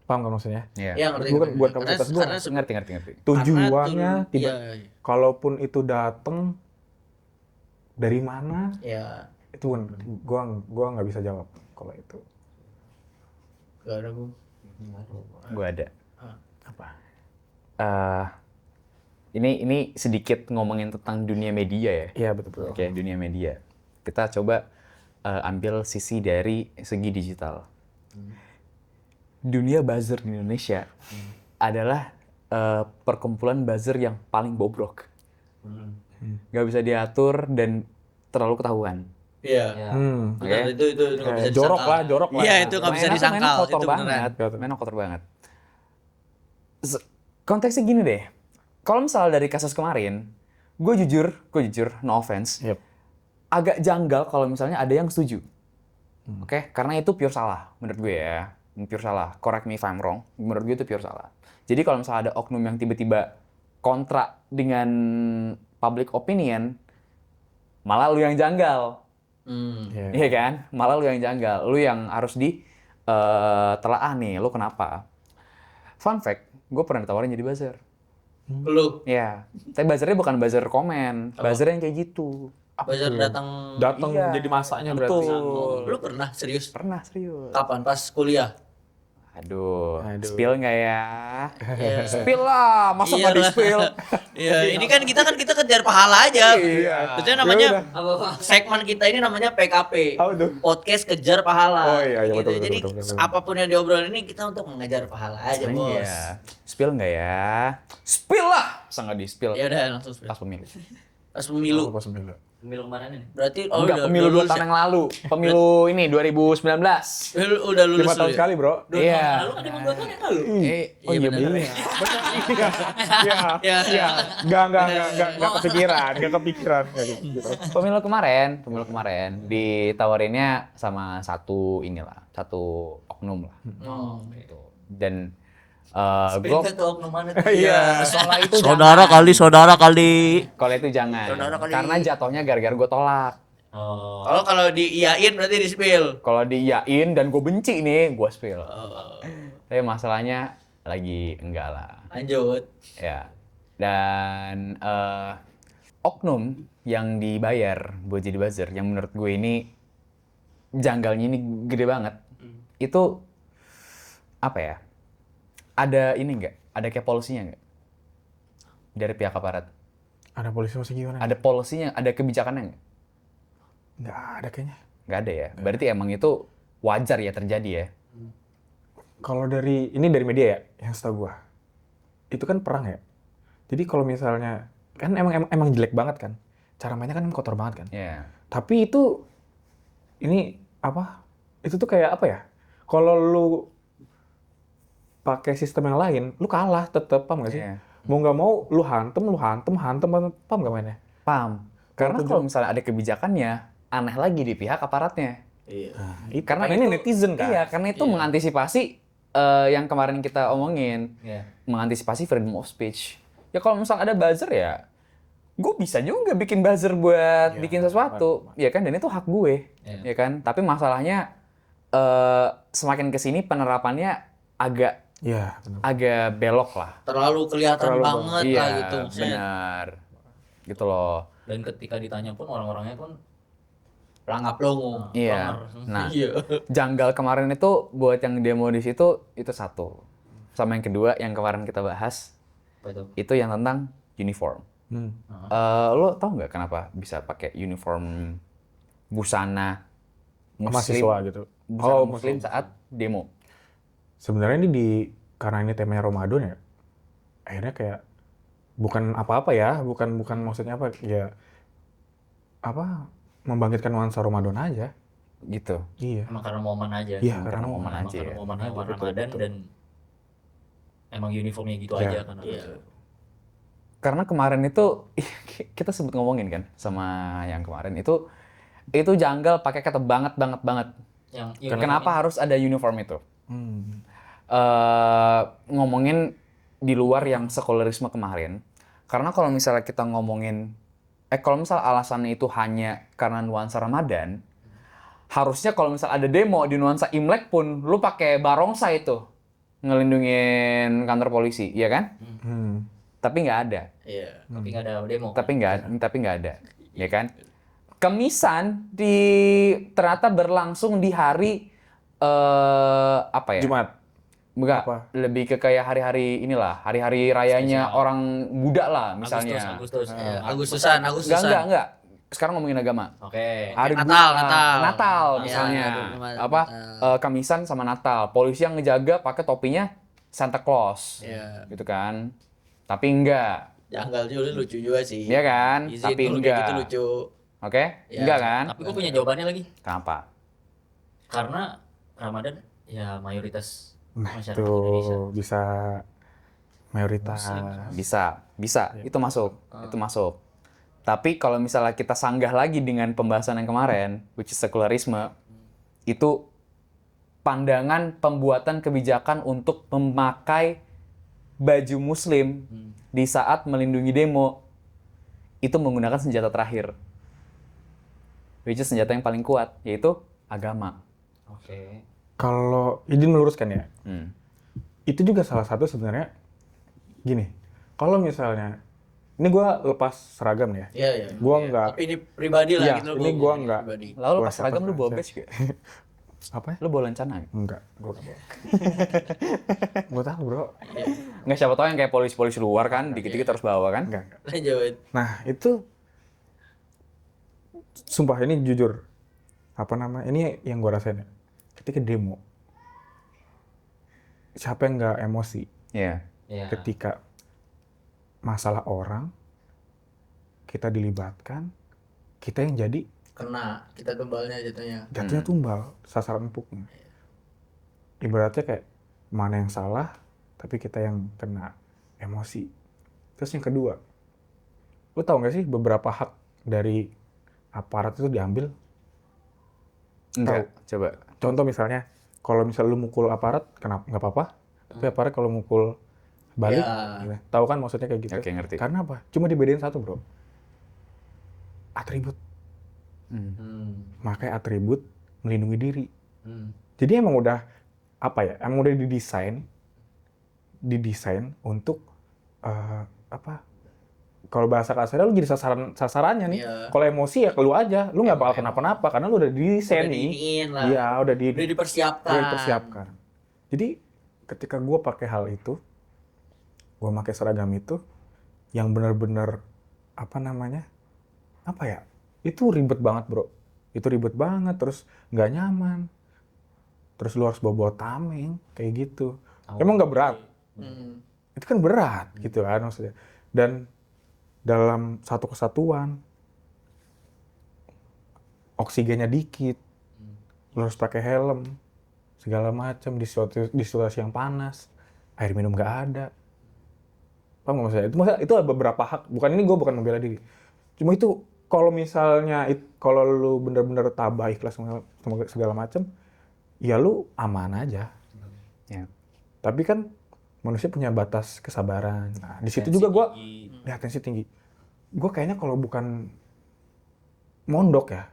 Paham kan maksudnya? Iya. Iya, ngerti. Bukan buat Karena- kapasitas gua. karena se- Ngerti. Tujuannya karena tiba, iya, kalaupun itu dateng dari mana, iya. itu kan gua nggak bisa jawab kalau itu. Gak ada gue. Gue ada. Apa? Ini sedikit ngomongin tentang dunia media ya. Iya betul. Oke, dunia media. Kita coba ambil sisi dari segi digital. Dunia buzzer di Indonesia adalah perkumpulan buzzer yang paling bobrok. Gak bisa diatur dan terlalu ketahuan. Iya. Oke. Betul, itu nggak bisa Jorok disangkal. lah, jorok lah. Iya, itu nggak bisa Mainnya tuh disangkal. mainnya kotor Itu banget. beneran. Mainnya kotor banget. Konteksnya gini deh. Kalau misalnya dari kasus kemarin, gue jujur, no offense, Yep. agak janggal kalau misalnya ada yang setuju. Oke, karena itu pure salah menurut gue ya. Pure salah. Correct me if I'm wrong. Menurut gue itu pure salah. Jadi kalau misalnya ada oknum yang tiba-tiba kontra dengan public opinion, malah lu yang janggal. Iya. Iya kan? Malah lu yang janggal. Lu yang harus telaah nih, lu kenapa? Fun fact, gue pernah ditawarin jadi buzzer. Lu Iya. Tapi buzzernya bukan buzzer komen. Buzzer yang kayak gitu. buzzer datang. Datang Iya. jadi masanya berarti. Betul. Lu pernah serius? Pernah serius. Kapan? Pas kuliah? Aduh. Aduh. Spill nggak ya? Iya. Spill lah, masa nggak di Iyalah. spill? Iya, ini kan kita kejar pahala aja. Iya. Maksudnya namanya Ya apa? segmen kita ini namanya PKP. Apa tuh? Podcast kejar pahala. Oh iya, iya, Gitu. betul, betul, Jadi betul, betul. apapun yang diobrolin ini kita untuk mengejar pahala aja, Bos. Iya. Spill nggak ya? Spill lah, masa nggak di spill? Ya udah langsung Pas pemilu. pas pemilu. Pas pemilu. Pemilu kemarin ini. Berarti Enggak, udah pemilu 2 lulus tahun ya? yang lalu. Pemilu ini 2019. Udah lulus 5 tahun lu ya? sekali bro. Iya. Lalu kan emang 2 tahun yang lalu. Oh iya benar. bener. Iya. Iya. Nggak kepikiran. Pemilu kemarin ditawarinnya sama satu oknum lah. Gitu. Dan gue Beda tuh oknum mana tuh. Iya. soalnya itu saudara kali. kalau itu jangan, Saudara kali. karena jatuhnya gara-gara gue tolak. Oh. Kalau diiyain berarti di spill. Kalau diiyain dan gue benci nih, gue spill. Tapi masalahnya lagi enggak lah. Lanjut. Ya. Dan oknum yang dibayar buat jadi buzzer, yang menurut gue ini janggalnya ini gede banget. Itu apa ya? Ada ini enggak? Ada kayak polisinya enggak? Dari pihak aparat. Ada polisi masih gimana? Ada polisinya, ada kebijakannya enggak? Nggak ada kayaknya. Nggak ada ya? Berarti emang itu wajar ya terjadi ya? Kalau dari media ya, yang setahu gua, itu kan perang ya. Jadi kalau misalnya kan emang jelek banget kan, cara mainnya kan kotor banget kan. Iya. Tapi itu ini apa? Itu tuh kayak apa ya? Kalau lu pakai sistem yang lain, lu kalah tetep, paham gak sih? Iya. Mau nggak mau, lu hantem, paham gak mainnya? Paham. Karena kalau misalnya ada kebijakannya, aneh lagi di pihak aparatnya. Iya. Karena ini itu- netizen kan? Iya, karena itu mengantisipasi yang kemarin kita omongin, Iya. mengantisipasi freedom of speech. Ya kalau misal ada buzzer ya, gue bisa juga bikin buzzer buat bikin sesuatu, ya kan? Dan itu hak gue, ya kan? Tapi masalahnya semakin kesini penerapannya agak Iya, benar. agak belok lah. Terlalu kelihatan banget Iya, lah gitu maksudnya. benar. Gitu loh. Dan ketika ditanya pun orang-orangnya pun pelangap longo. Iya. Pelanggar. Nah, Iya. janggal kemarin itu buat yang demo di situ itu satu. Sama yang kedua yang kemarin kita bahas Apa itu? itu yang tentang uniform. Hmm. Lo tau nggak kenapa bisa pakai uniform busana Mahasiswa gitu. busana muslim saat demo? Sebenarnya ini karena ini temanya Ramadan ya. Akhirnya kayak bukan apa-apa ya, bukan maksudnya apa ya, apa, membangkitkan nuansa Ramadan aja. Gitu. Iya. Emang karena momen aja. Iya, Karena karena momen Emang aja karena ya. momennya Betul, Ramadan betul. dan emang uniformnya gitu Iya. aja kan. Iya. Karena kemarin itu kita sempat ngomongin kan sama yang kemarin itu janggal pakai kata banget. Yang Kenapa harus ada uniform itu? Hmm. Ngomongin di luar yang sekularisme kemarin. Karena kalau misalnya kita ngomongin kalau misal alasannya itu hanya karena nuansa Ramadan, harusnya kalau misal ada demo di nuansa Imlek pun lu pakai barongsai itu ngelindungin kantor polisi, iya kan? Hmm. Tapi nggak ada. Iya. tapi nggak ada demo. Tapi nggak ada, ya kan? Kemisan ternyata berlangsung di hari apa ya? Jumat. Enggak, Apa? lebih ke kayak hari-hari inilah, hari-hari rayanya orang Buddha lah misalnya. Agustus. Iya. Agustusan. Enggak. Sekarang ngomongin agama. Oke. Hari Natal. Natal Iya, misalnya. Natal. Apa? Kamisan sama Natal. Polisi yang ngejaga pakai topinya Santa Claus. Iya. Gitu kan. Tapi enggak. Janggal juga, lucu juga sih. Iya kan? Izin Tapi dulu enggak. kayak gitu lucu. Oke? Iya. Enggak kan? Tapi gue punya jawabannya lagi. Kenapa? Karena Ramadan ya mayoritas Nah, masyarakat itu Indonesia. bisa mayoritas. Bisa. Itu masuk. Itu masuk. Tapi kalau misalnya kita sanggah lagi dengan pembahasan yang kemarin, which is sekularisme, itu pandangan pembuatan kebijakan untuk memakai baju muslim di saat melindungi demo itu menggunakan senjata terakhir. Which is senjata yang paling kuat, yaitu agama. Oke. Kalau izin meluruskan ya, Hmm. itu juga salah satu sebenarnya gini. Kalau misalnya ini gue lepas seragam ya, Iya. gue nggak Tapi ini pribadi lah Iya, gitu. ini gua nggak. Pribadi. Lalu Gua pas seragam lu bawa siapa- badge gak? apa ya? Lu bawa lencana gak? Enggak, gue nggak bawa. Gue tahu bro, Nggak, siapa tau yang kayak polisi-polisi luar kan, dikit-dikit harus bawa kan? enggak. Lanjut. Nah itu, sumpah ini jujur, apa nama? Ini yang gue rasain ya. Ketika demo, siapa yang nggak emosi Iya. Iya. ketika masalah orang kita dilibatkan, kita yang jadi Kena kita tumbalnya jatuhnya. jatuhnya tumbal, sasaran empuknya. Ibaratnya kayak mana yang salah, tapi kita yang kena emosi. Terus yang kedua, lu tahu nggak sih beberapa hak dari aparat itu diambil? Enggak, coba. Contoh misalnya, kalau misalnya lu mukul aparat, kenapa nggak apa-apa? Tapi aparat kalau mukul balik, Ya. gitu. Tahu kan maksudnya kayak gitu? Oke, ngerti. Karena apa? Cuma dibedain satu bro, atribut. Makanya atribut melindungi diri. Jadi emang udah apa ya? Emang udah didesain untuk apa? Kalau bahasa kasarnya lu jadi sasarannya nih. Iya. Kalau emosi ya lu aja, lu nggak bakal kenapa-napa karena lu udah didesain Udah nih. diiniin lah. Iya, udah dipersiapkan. udah dipersiapkan. Jadi ketika gue pakai hal itu, gue pakai seragam itu, yang benar-benar apa namanya? Apa ya? Itu ribet banget bro. Itu ribet banget, terus nggak nyaman. Terus lu harus bawa tameng, kayak gitu. Emang nggak berat? Itu kan berat gitu kan maksudnya. Dan dalam satu kesatuan, oksigennya dikit, lu harus pakai helm, segala macam di situasi yang panas, air minum nggak ada. Paham nggak maksudnya? Itu ada beberapa hak. Bukan ini gue bukan membela diri. Cuma itu kalau misalnya kalau lu bener-bener tabah ikhlas sama segala macam, ya lu aman aja. Ya. Tapi kan manusia punya batas kesabaran. Nah, di situ juga gue tensi tinggi. Gue kayaknya kalau bukan mondok ya,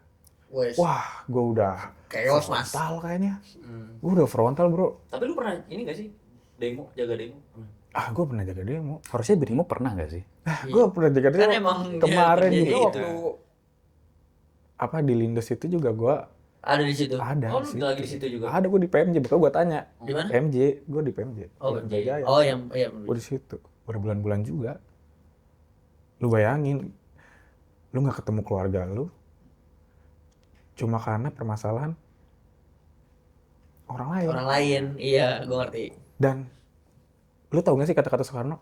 Wes. wah gue udah Chaos, Mas. frontal kayaknya. Gue udah frontal bro. Tapi lu pernah ini gak sih? Jaga demo? Pernah. Gue pernah jaga demo. Harusnya dirimu pernah nggak sih? Gue pernah jaga demo. Kan emang Kemarin ya, juga terjadi waktu apa di Lindes itu juga gue ada di situ. ada. Oh, di lu lagi situ. di situ juga? Ada gue di PMJ, bakal gue tanya. Di mana? PMJ, gue di PMJ. Oh, Pelita Jaya. Oh, yang iya. Gue di situ. Berbulan-bulan juga. Lu bayangin, lu nggak ketemu keluarga lu, cuma karena permasalahan orang lain. Orang lain, iya, gue ngerti. Dan lu tahu nggak sih kata-kata Soekarno?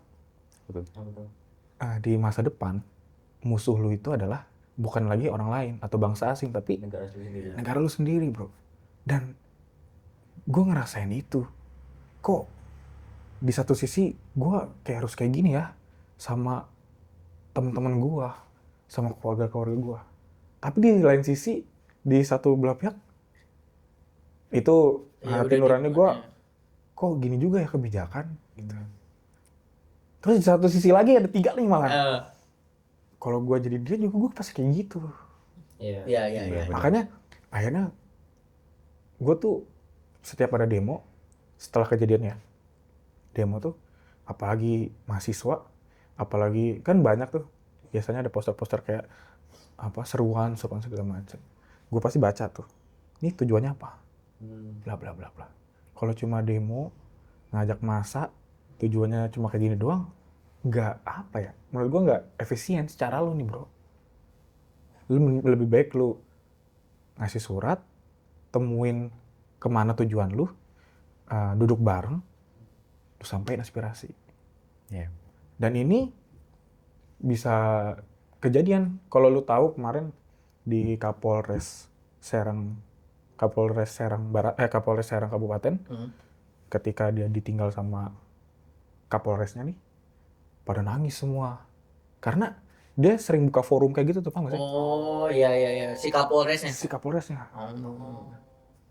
Betul. Di masa depan musuh lu itu adalah bukan lagi orang lain atau bangsa asing, tapi Negara sendiri. negara lu sendiri, bro. Dan gue ngerasain itu. Kok di satu sisi gue kayak harus kayak gini ya sama teman-teman gue, sama keluarga-keluarga gue. Tapi di lain sisi, di satu belah pihak itu Ya, hati udah nurani gue, dimana. kok gini juga ya kebijakan gitu. Terus di satu sisi lagi ada 3 nih malah. Kalau gue jadi dia juga gue pasti kayak gitu. Iya. Iya. Makanya akhirnya gue tuh setiap ada demo, setelah kejadiannya demo tuh, apalagi mahasiswa, apalagi kan banyak tuh biasanya ada poster-poster kayak apa seruan segala macam. Gue pasti baca tuh, ini tujuannya apa? Bla bla bla bla. Kalau cuma demo ngajak masa, tujuannya cuma kayak gini doang, nggak apa ya? Menurut gue nggak efisien secara lu nih bro. Lu lebih baik lu ngasih surat, temuin kemana tujuan lu, duduk bareng, terus sampein aspirasi. Iya. Dan ini bisa kejadian kalau lu tahu kemarin di Kapolres Serang Barat, Kapolres Serang Kabupaten, ketika dia ditinggal sama Kapolresnya nih, pada nangis semua. Karena dia sering buka forum kayak gitu tuh, paham nggak sih? Oh, iya. Si Kapolresnya. Si Kapolresnya. Oh.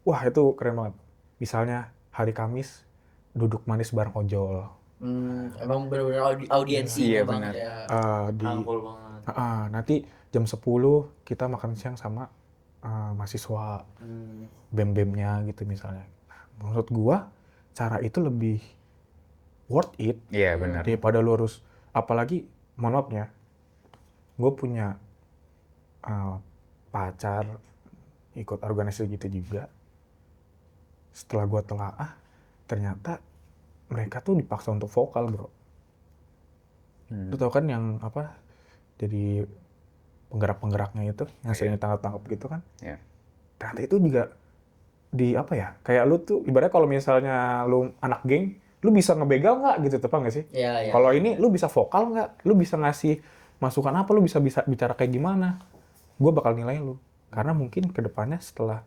Wah, itu keren banget. Misalnya hari Kamis duduk manis bareng ojol. Emang benar-benar audiensi Iya, banget benar. ya. Di Rangkul banget. nanti jam 10 kita makan siang sama mahasiswa, BEM-BEM-nya gitu misalnya. Menurut gua cara itu lebih worth it Iya, benar. daripada lu harus, apalagi mohon maaf ya, gue punya pacar ikut organisasi gitu juga. Setelah gue telaah, ternyata mereka tuh dipaksa untuk vokal bro. Lu tau kan yang apa, jadi penggerak-penggeraknya itu yang sering ditangkap-tangkap gitu kan. Iya. Ternyata itu juga di apa ya, kayak lu tuh ibaratnya kalau misalnya lu anak geng, lu bisa ngebegal nggak gitu, tepat nggak sih? Iya. Kalau ini lu bisa vokal nggak, lu bisa ngasih masukan apa, lu bisa bicara kayak gimana, gue bakal nilai lu. Karena mungkin kedepannya setelah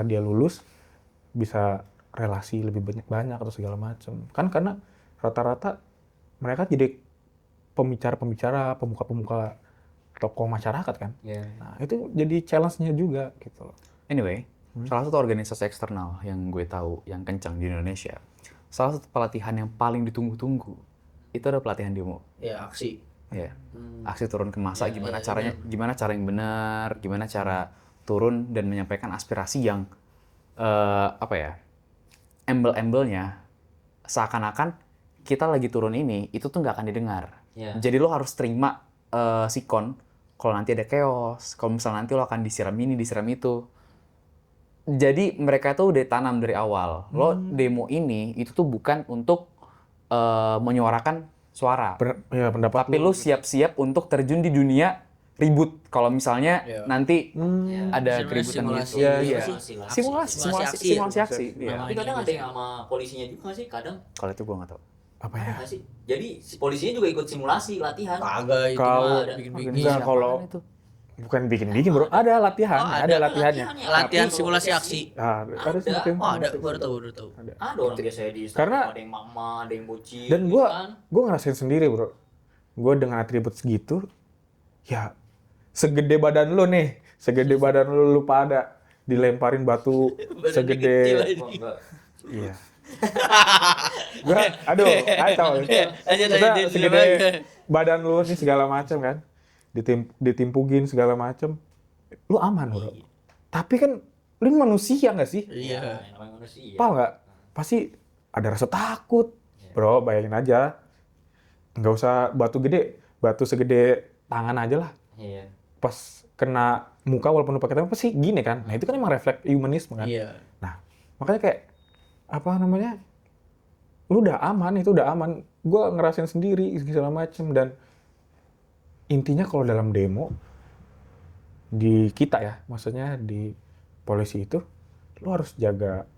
dia lulus bisa relasi lebih banyak atau segala macam kan, karena rata-rata mereka jadi pembicara-pembicara, pemuka-pemuka tokoh masyarakat kan. Nah itu jadi challenge-nya juga gitu loh. Anyway, salah satu organisasi eksternal yang gue tahu yang kencang di Indonesia, salah satu pelatihan yang paling ditunggu-tunggu itu ada pelatihan demo. Ya, aksi. Ya, aksi turun ke masa, gimana caranya, gimana cara yang benar, gimana cara turun dan menyampaikan aspirasi yang apa ya, embel-embelnya seakan-akan kita lagi turun ini itu tuh nggak akan didengar. Jadi lo harus terima sikon kalau nanti ada chaos, kalau misalnya nanti lo akan disiram ini, disiram itu. Jadi mereka tuh udah tanam dari awal. Lo demo ini itu tuh bukan untuk menyuarakan suara. Pendapat Tapi lu siap-siap untuk terjun di dunia ribut. Kalau misalnya nanti ada keributan gitu. Iya. Simulasi aksi. Iya. Tapi kadang ada yang sama polisinya juga nggak sih? Kadang. Kalau itu gua nggak tahu. apa ya? Nggak sih? Jadi si polisinya juga ikut simulasi latihan. Kagak itu Kalau mah bikin-bikin. enggak, kalau bukan bikin-bikin bro, ada latihan, ada latihannya. Latihan simulasi aksi. Ada sebutin. Oh, ada, baru tahu. Ada orang biasanya di Karena- ada yang mama, ada yang bocil. Dan gitu gue kan. ngerasain sendiri bro, gue dengan atribut segitu, ya segede badan lu nih, segede badan lu pada dilemparin batu Badannya kecil segede, aja. Oh, enggak. iya, Gua, aduh, kacau. Kita segede badan lu nih segala macam kan. Ditimpugin segala macam. Lu aman, bro. Tapi kan lu ini manusia nggak sih? Iya. Yang namanya manusia. Paham nggak? Pasti ada rasa takut. Bro, bayangin aja. Nggak usah batu segede tangan aja lah. Iya. Pas kena muka walaupun lu pakai tangan pasti gini kan. Nah, itu kan emang refleks humanisme kan. Iya. Nah, makanya kayak apa namanya? Lu udah aman, itu udah aman. Gua ngerasain sendiri segala macem dan intinya kalau dalam demo di kita ya, maksudnya di polisi itu lu harus jaga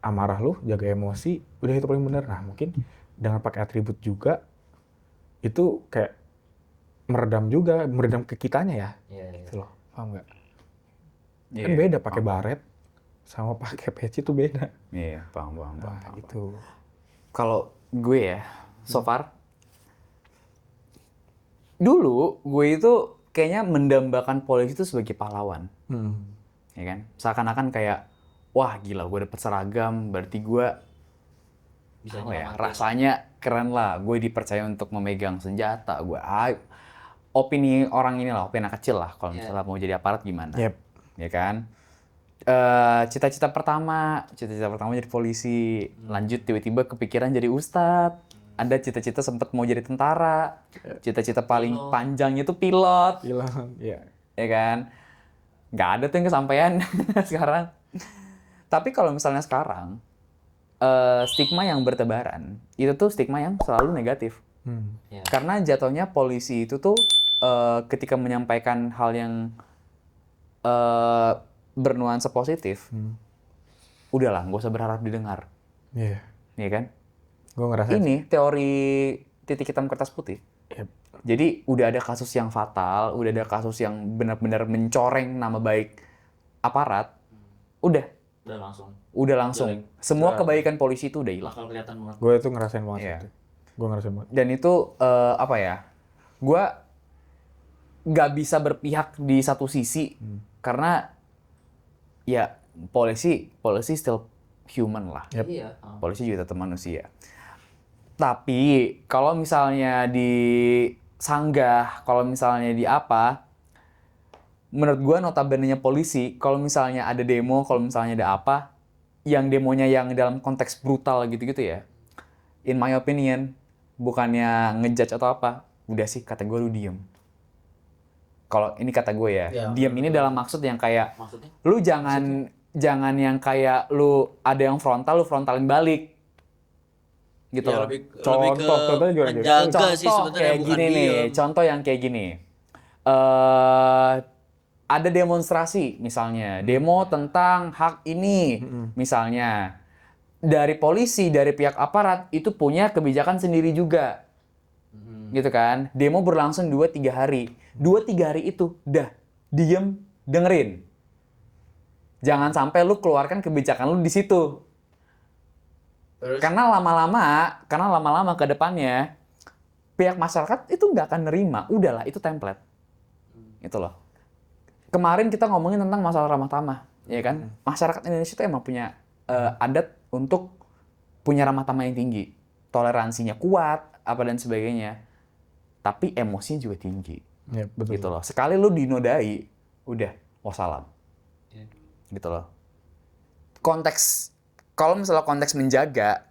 amarah lu, jaga emosi, udah itu paling benar. Nah, mungkin dengan pakai atribut juga itu kayak meredam ke kitanya ya. Iya. Gitu loh. Paham nggak? Iya. Kan beda pakai baret sama pakai peci itu beda. Iya, paham. Nah, gitu. Kalau gue ya, so far, dulu gue itu kayaknya mendambakan polisi itu sebagai pahlawan, ya kan? Seakan-akan kayak, wah gila, gue dapet seragam, berarti gue, Bisa apa ya, nyelamatin. rasanya keren lah, gue dipercaya untuk memegang senjata, opini orang ini lah, opini anak kecil lah, kalau misalnya mau jadi aparat gimana, Yep. ya kan? Cita-cita pertama jadi polisi, lanjut tiba-tiba kepikiran jadi ustadz, ada cita-cita sempat mau jadi tentara, cita-cita paling panjangnya itu pilot, Hilang, ya. ya kan? Nggak ada tuh yang kesampaian sekarang. Tapi kalau misalnya sekarang, stigma yang bertebaran, itu tuh stigma yang selalu negatif. Iya. Karena jatuhnya polisi itu tuh ketika menyampaikan hal yang bernuansa positif, udahlah, nggak usah berharap didengar, Iya. ya kan? Gue ngerasain. Ini teori titik hitam kertas putih. Yep. Jadi udah ada kasus yang fatal, udah ada kasus yang benar-benar mencoreng nama baik aparat, udah Udah langsung. langsung. Semua kebaikan polisi itu udah hilang. Bakal kelihatan banget. Gue itu ngerasain banget. Iya. Itu. Gue ngerasain banget. Dan itu apa ya? Gue nggak bisa berpihak di satu sisi karena ya polisi still human lah. Yep. Iya. Polisi juga tetap manusia. Tapi kalau misalnya disanggah, kalau misalnya di apa, menurut gue notabene-nya polisi, kalau misalnya ada demo, kalau misalnya ada apa, yang demonya yang dalam konteks brutal gitu-gitu ya, in my opinion, bukannya ngejudge atau apa, udah sih kata gue lu diem. Kalau ini kata gue ya, Ya. diem ini dalam maksud yang kayak, Maksudnya? lu jangan yang kayak lu ada yang frontal, lu frontalin balik. Gitu Ya, loh. lebih ke Contohnya gimana? menjaga sih Contoh sebenarnya kayak bukan gini nih, diem. contoh yang kayak gini. Ada demonstrasi misalnya, demo tentang hak ini misalnya. Dari polisi, dari pihak aparat itu punya kebijakan sendiri juga. Gitu kan. Demo berlangsung 2-3 hari. 2-3 hari itu dah diem dengerin. Jangan sampai lu keluarkan kebijakan lu di situ. Terus? Karena lama-lama ke depannya pihak masyarakat itu nggak akan nerima. Udahlah, itu template. Itu loh. Kemarin kita ngomongin tentang masalah ramah tamah, ya kan? Masyarakat Indonesia itu emang punya adat untuk punya ramah tamah yang tinggi. Toleransinya kuat, apa dan sebagainya. Tapi emosinya juga tinggi. Yep, betul. Gitu loh. Sekali lu dinodai, udah, wassalam. Gitu loh. Kalau misalnya konteks menjaga,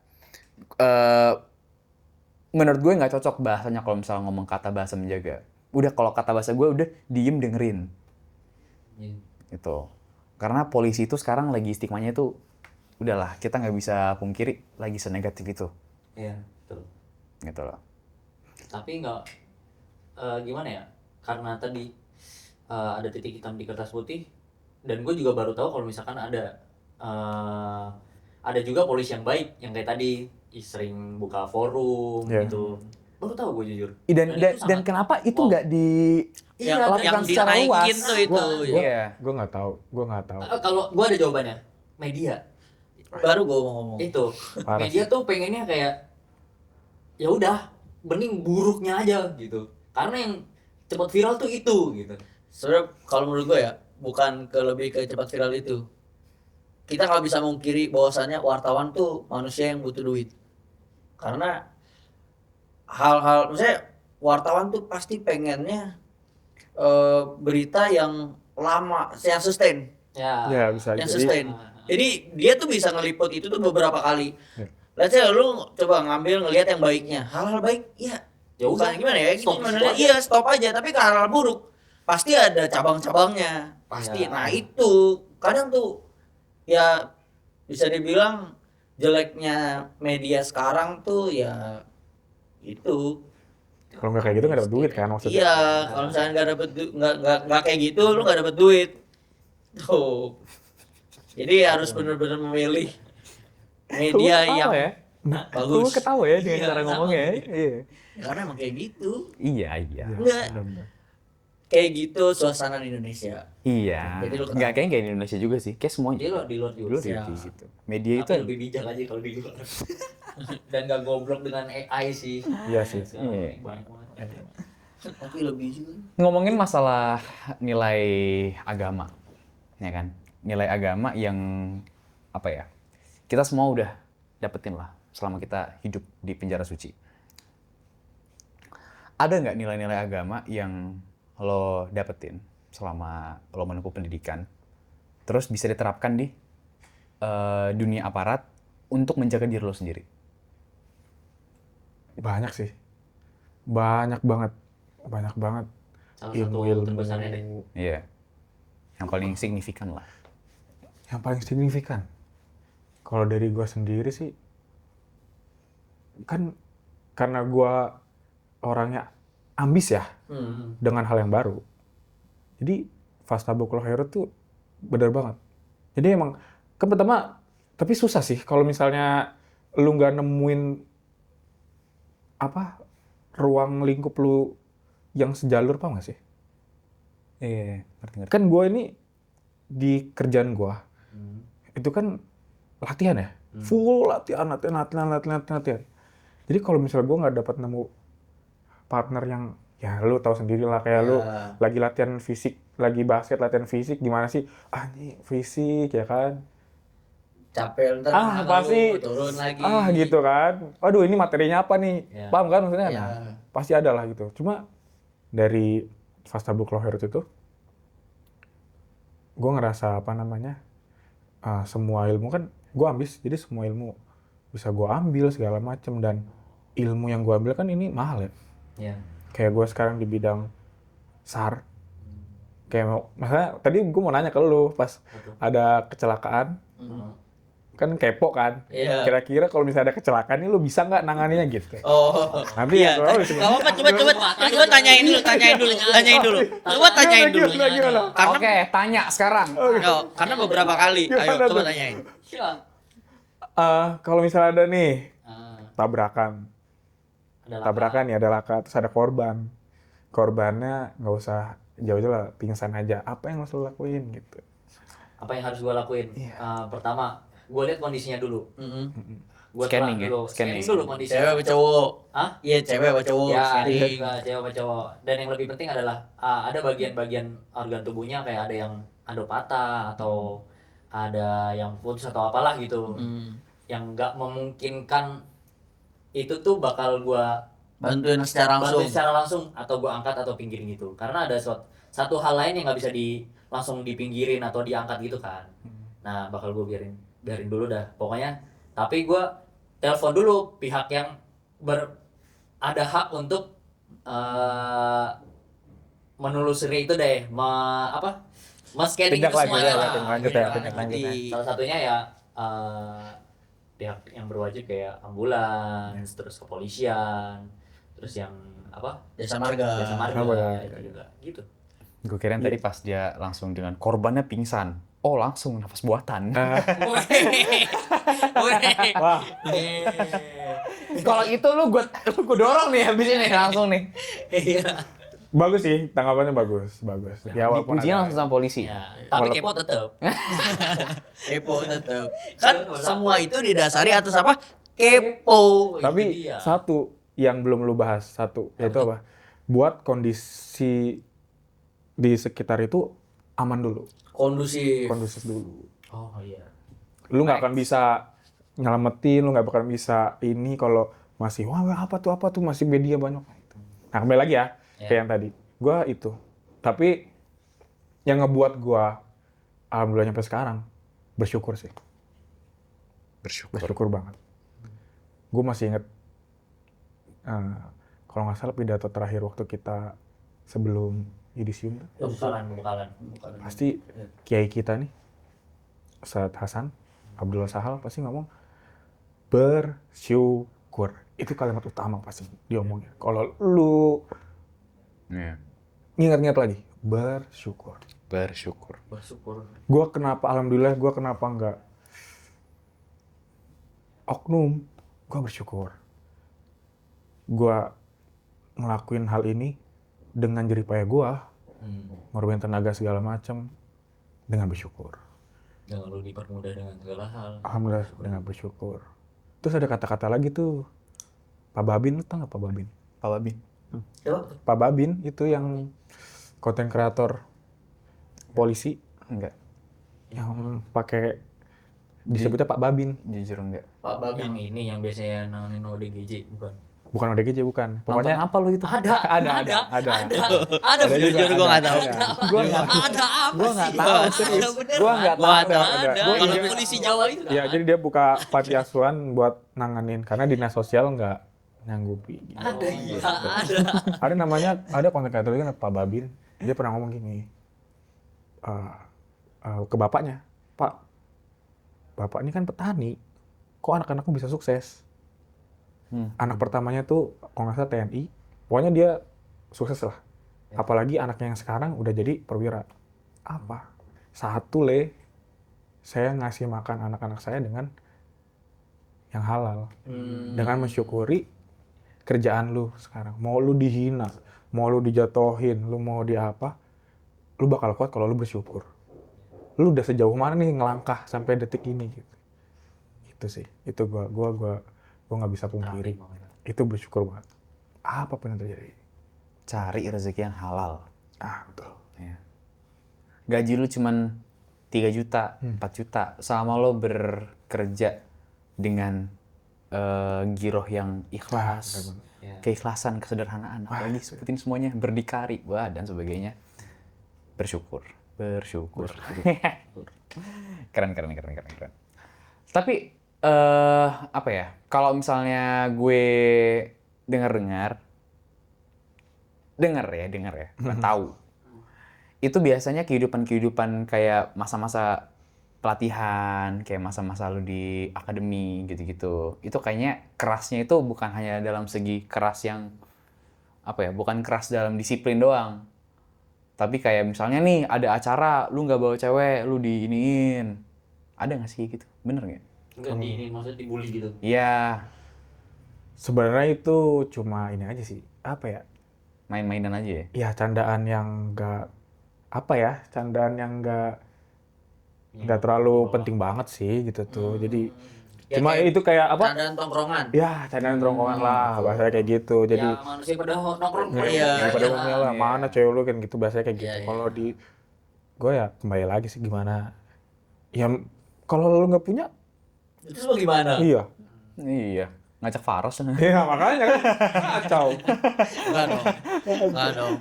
menurut gue nggak cocok bahasanya kalau misalnya ngomong kata bahasa menjaga. Udah, kalau kata bahasa gue udah diem dengerin. Gitu. Karena polisi itu sekarang lagi stigmanya itu, udahlah, kita nggak bisa pungkiri lagi senegatif itu. Iya, betul. Gitu loh. Tapi nggak gimana ya? Karena tadi ada titik hitam di kertas putih, dan gue juga baru tahu kalau misalkan ada juga polisi yang baik, yang kayak tadi sering buka forum Iya. gitu. Baru tahu gue jujur. Dan itu sangat- kenapa itu wow. nggak yang dilakukan secara luas? dinaikin tuh itu. ya. Iya. Gue nggak tahu. Kalau gue ada jawabannya, media. Baru gue mau ngomong. Itu Parah media tuh pengennya kayak ya udah bening buruknya aja gitu, karena yang cepat viral tuh itu gitu. Sebenarnya kalau menurut gue ya, bukan lebih ke cepat viral itu. kita nggak bisa mungkiri bahwasannya wartawan tuh manusia yang butuh duit. Karena hal-hal, maksudnya wartawan tuh pasti pengennya berita yang lama, yang sustain, Ya bisa yang jadi. sustain. Jadi dia tuh bisa ngeliput itu tuh beberapa kali. Ya. Let's say lu coba ngelihat yang baiknya, hal-hal baik, ya Ya udah, bukan gimana ya, gitu stop gimana, aja. iya stop aja. Tapi ke hal-hal buruk pasti ada cabang-cabangnya, pasti. Ya. Nah itu kadang tuh ya bisa dibilang jeleknya media sekarang tuh ya itu. Kalau nggak kayak gitu nggak dapat duit kan maksudnya. Iya, kalau misalnya nggak dapet nggak kayak gitu, lu nggak dapet duit. Tuh. Jadi harus benar-benar memilih media yang ya? bagus. Gue ketawa ya dengan Iya, cara sama. ngomongnya ya. Iya. Karena emang kayak gitu. Iya. Enggak kayak gitu suasana di Indonesia. Iya. Jadi lu ketawa. Nggak kayaknya kayak di Indonesia juga sih. Kayak semuanya. Di luar juga. Dulu Ya. gitu. Media itu Tapi lebih bijak aja kalau di luar. Dan gak goblok dengan AI sih. Iya sih. Iya. Banyak banget. Tapi lebih juga. Ngomongin masalah nilai agama, ya kan? Nilai agama yang apa ya? Kita semua udah dapetin lah selama kita hidup di penjara suci. Ada nggak nilai-nilai agama yang lo dapetin selama lo menempuh pendidikan, terus bisa diterapkan di dunia aparat untuk menjaga diri lo sendiri? Banyak sih. Banyak banget. Salah satu terbesarnya deh. Iya. Yang paling signifikan lah. Yang paling signifikan. Kalau dari gua sendiri sih, kan karena gua orangnya ambis ya dengan hal yang baru. Jadi Fastabukul Khairat tuh bener banget. Jadi emang kan pertama, tapi susah sih kalau misalnya lu nggak nemuin apa ruang lingkup lu yang sejalur, paham gak sih? Iya, ngerti. Kan gue ini di kerjaan gue itu kan latihan ya, full latihan. Jadi kalau misalnya gue nggak dapat nemu partner yang ya lu tahu sendiri lah, kayak lu lagi latihan fisik, lagi basket latihan fisik, gimana sih? Ini fisik ya kan? Capek ntar tenaga Pasti lu turun lagi. gitu kan. Waduh, ini materinya apa nih? Ya. Paham kan maksudnya? Ya. Nah, pasti ada lah gitu. Cuma dari Fastabukul Khairat itu gue ngerasa apa namanya? Semua ilmu kan gue ambis, jadi semua ilmu bisa gue ambil segala macem, dan ilmu yang gue ambil kan ini mahal ya. Iya. Kayak gue sekarang di bidang SAR. Kayak misalnya tadi gue mau nanya ke lu pas ada kecelakaan. Kan kepo kan, Iya. kira-kira kalau misalnya ada kecelakaan ini lu bisa nggak nanganinya gitu. Oh. Nanti Iya. ya, soalnya disebut- Gak apa-apa, coba tanyain dulu. Coba tanyain dulu. Gimana? Karena Oke, tanya sekarang. karena beberapa kali. Ayo Gimana coba tuh? tanyain. Kalau misalnya ada nih Ah, tabrakan ya, ada laka, terus ada korban. Korbannya nggak usah jauh-jauh lah, pingsan aja. Apa yang harus lo lakuin gitu? apa yang harus gue lakuin? Pertama, gue lihat kondisinya dulu. Gue Scanning ya? dulu, Scanning. scanning dulu kondisinya. Cewek apa cowok? Hah? Iya, cewek apa cowok? Ya, Scanning. cewek apa cowok. Dan yang lebih penting adalah ada bagian-bagian organ tubuhnya, kayak ada yang patah atau ada yang putus atau apalah gitu. Yang nggak memungkinkan itu tuh bakal gua Bantuin secara langsung. bantuin secara langsung atau gua angkat atau pinggirin gitu. Karena ada satu hal lain yang nggak bisa langsung dipinggirin atau diangkat gitu kan. Nah, bakal gua biarin dulu dah. Pokoknya tapi gua telepon dulu pihak yang ada hak untuk menelusuri itu deh, men-scanning Tindak itu lanjut semuanya ya, lah. tindak lanjut ya, tindak lanjut ya. Salah satunya ya pihak yang berwajib kayak ambulans, terus kepolisian, terus yang Jasa marga. jasa marga, itu juga gitu. Gue kirain tadi pas dia langsung dengan korbannya pingsan. Oh, langsung nafas buatan. Wah, Kalau itu lu gue dorong nih habis ini langsung nih. Iya. bagus sih, tanggapannya bagus. Ya walaupun Ujian ada- langsung sama polisi. Ya, tapi kepo tetap. Kepo tetap. Kan semua itu didasari atas apa? Kepo. Tapi dia. satu yang belum lu bahas, yaitu apa? Buat kondisi di sekitar itu aman dulu, Kondusif. kondusif dulu. Oh iya. Lu nggak akan bisa nyelamatin, lu nggak bakal bisa ini kalau masih wah apa tuh masih media banyak. Nah kembali lagi ya, kayak yang tadi. Gua itu. Tapi yang ngebuat gua alhamdulillah sampai sekarang bersyukur sih. Bersyukur banget. Gue masih inget kalau nggak salah pidato terakhir waktu kita sebelum yudisium Pembekalan. pasti kiai kita nih Ustadz Hasan Abdullah Sahal pasti ngomong bersyukur. Itu kalimat utama pasti diomongin. Kalau lu ingat-ingat lagi bersyukur. Bersyukur. Gua kenapa alhamdulillah gua kenapa nggak oknum, gua bersyukur. Gua ngelakuin hal ini dengan jeripaya gua, ngorbanin tenaga segala macam dengan bersyukur. Jangan lu dipermudah dengan segala hal. Alhamdulillah dengan bersyukur. Terus ada kata-kata lagi tuh, Pak Babin, lu tau nggak Pak Babin? Pak Babin. Pak Babin itu yang konten kreator polisi, Enggak. yang pakai disebutnya Pak Babin, Jujur enggak. Pak Babin yang ini yang biasanya nanganin ODGJ bukan? bukan ODGJ bukan. Pokoknya Nonton apa lu itu? Ada. Ada jujur gue nggak tahu. Gua nggak Ada apa Gua nggak sih? tahu, Ada serius. bener. Gua nggak tahu. Ada. Ada. Kalau polisi Jawa itu. Ya, jadi dia buka panti asuhan buat nanganin karena dinas sosial nggak nyanggupi. Ada iya. Ada. Ada namanya, ada konten kreator kan Pak Babin. Dia pernah ngomong gini ke bapaknya, Pak, bapak ini kan petani, kok anak-anakku bisa sukses? Anak pertamanya tuh kalau nggak salah TNI, pokoknya dia sukses lah. Apalagi anaknya yang sekarang udah jadi perwira. Apa? Satu saya ngasih makan anak-anak saya dengan yang halal. Dengan mensyukuri kerjaan lu sekarang. Mau lu dihina, mau lu dijatohin, lu mau di apa, lu bakal kuat kalau lu bersyukur. Lu udah sejauh mana nih ngelangkah sampai detik ini gitu. Itu sih, itu gua nggak bisa pungkiri. Itu bersyukur banget. Apapun yang terjadi. Cari rezeki yang halal. Betul. Ya. Gaji lu cuman 3 juta, 4 juta. Selama lo bekerja dengan giroh yang ikhlas, keikhlasan, kesederhanaan, apalagi sebutin semuanya, berdikari, dan sebagainya. Bersyukur. Keren. Tapi apa ya? Kalau misalnya gue dengar ya, nggak tahu. Itu biasanya kehidupan kayak masa-masa pelatihan, kayak masa-masa lu di akademi gitu-gitu. Itu kayaknya kerasnya itu bukan hanya dalam segi keras yang bukan keras dalam disiplin doang. Tapi kayak misalnya nih ada acara, lu nggak bawa cewek, lu diiniin. Ada nggak sih gitu? Bener nggak? Enggak ini maksudnya dibully gitu. Iya. Sebenarnya itu cuma ini aja sih. Apa ya? Main-mainan aja ya? Ya candaan yang nggak terlalu penting banget sih gitu tuh. Jadi Ya, cuma kayak itu kayak apa? Candaan tongkrongan. Ya candaan tongkrongan lah, bahasa kayak gitu. Jadi Ya manusia pada nongkrong. daripada ngomongnya lah, mana cewek lu kan gitu, bahasanya kayak gitu. Iya, iya. Kalau di gue ya kembali lagi sih gimana? Ya kalau lu nggak punya, Terus lo gimana? iya. Iya. Ngajak Faros. Iya makanya kan kacau. Enggak dong.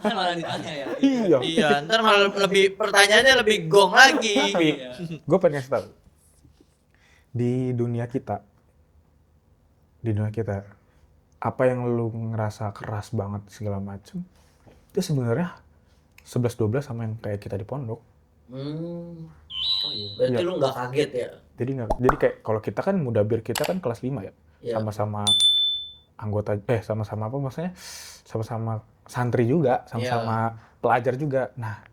Kan malah ditanya ya. Iya. Iya, ntar malah pertanyaannya lebih gong lagi. Tapi gue pengen kasih tahu di dunia kita, apa yang lu ngerasa keras banget segala macem, itu sebenarnya 11-12 sama yang kayak kita di pondok. Oh iya. Berarti Iya. lu nggak kaget ya? Jadi kayak kalau kita kan mudabir kita kan kelas 5 ya. Iya. Sama-sama anggota sama-sama apa maksudnya? Sama-sama santri juga, sama-sama pelajar juga. Nah,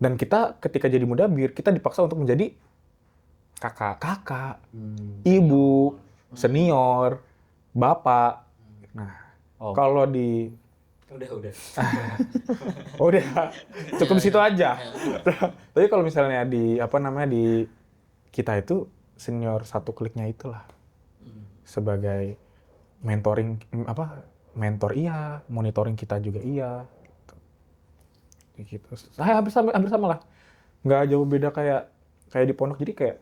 dan kita ketika jadi mudabir, kita dipaksa untuk menjadi kakak, ibu, senior, bapak. Nah, kalau di Udah. udah cukup di situ aja. Tapi kalau misalnya di kita itu senior satu kliknya itulah sebagai mentor iya, monitoring kita juga iya. Gitu. Saya hampir sama lah. Nggak jauh beda kayak kayak di pondok, jadi kayak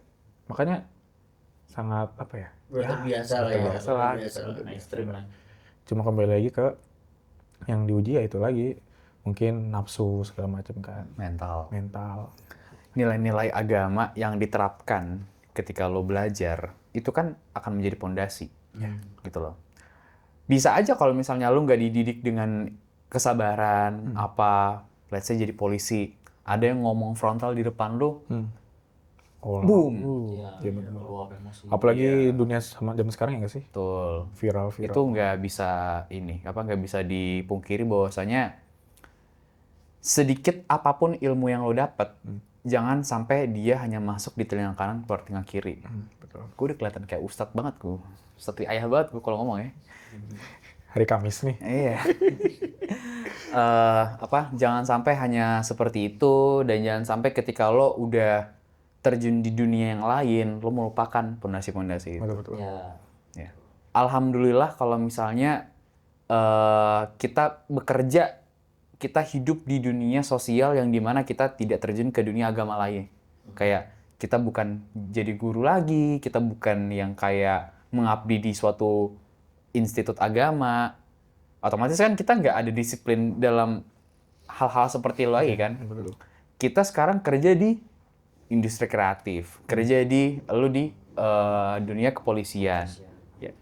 makanya sangat apa ya? Udah terbiasa lah ya. terbiasa lah. Terbiasa lah. Mainstream lah. Cuma kembali lagi ke yang diuji ya itu lagi, mungkin nafsu segala macam kan, mental. Nilai-nilai agama yang diterapkan ketika lo belajar itu kan akan menjadi pondasi, gitu loh. Bisa aja kalau misalnya lo nggak dididik dengan kesabaran, let's say jadi polisi, ada yang ngomong frontal di depan lo, boom, Iya, bener. Luap emosi. Apalagi dunia sama zaman sekarang ya nggak sih? betul. Viral. Itu nggak bisa nggak bisa dipungkiri bahwasanya sedikit apapun ilmu yang lo dapet, jangan sampai dia hanya masuk di telinga kanan keluar telinga kiri. Betul. Gue udah kelihatan kayak ustadz banget gue, ustadz ayah banget gue kalau ngomong ya. Hari Kamis nih. Iya. Jangan sampai hanya seperti itu, dan jangan sampai ketika lo udah terjun di dunia yang lain, lo melupakan pondasi-pondasi itu. Betul. Ya. Alhamdulillah kalau misalnya kita bekerja, kita hidup di dunia sosial yang dimana kita tidak terjun ke dunia agama lain. Kayak kita bukan jadi guru lagi, kita bukan yang kayak mengabdi di suatu institut agama. Otomatis kan kita nggak ada disiplin dalam hal-hal seperti itu lagi kan. Betul. Kita sekarang kerja di industri kreatif, kerja di dunia kepolisian. Ya.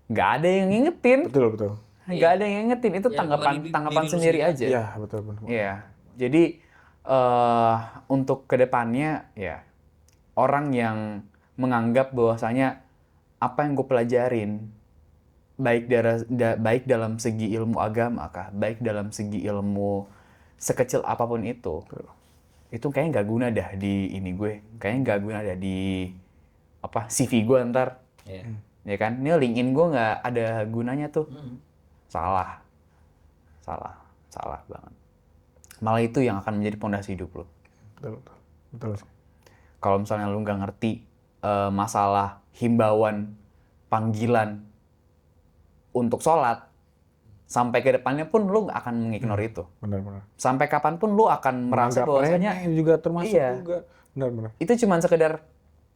Nggak ada yang ngingetin. Betul. Nggak ada yang ngingetin, itu Ya, tanggapan diri lu sendiri sendiri aja. Iya, betul. Iya. Jadi untuk kedepannya ya orang yang menganggap bahwasanya apa yang gue pelajarin baik dalam segi ilmu agama kah, baik dalam segi ilmu sekecil apapun itu kayaknya nggak guna dah di ini gue, kayaknya nggak guna dah di CV gue ntar, ya kan? Ini LinkedIn gue nggak ada gunanya tuh. Salah banget. Malah itu yang akan menjadi pondasi hidup lo. Betul. Kalau misalnya lo nggak ngerti masalah himbauan panggilan untuk sholat, sampai ke depannya pun lo nggak akan mengignore itu. Benar. Sampai kapanpun lo akan merasa bahwasanya remeh juga termasuk iya, juga. Benar. itu cuma sekedar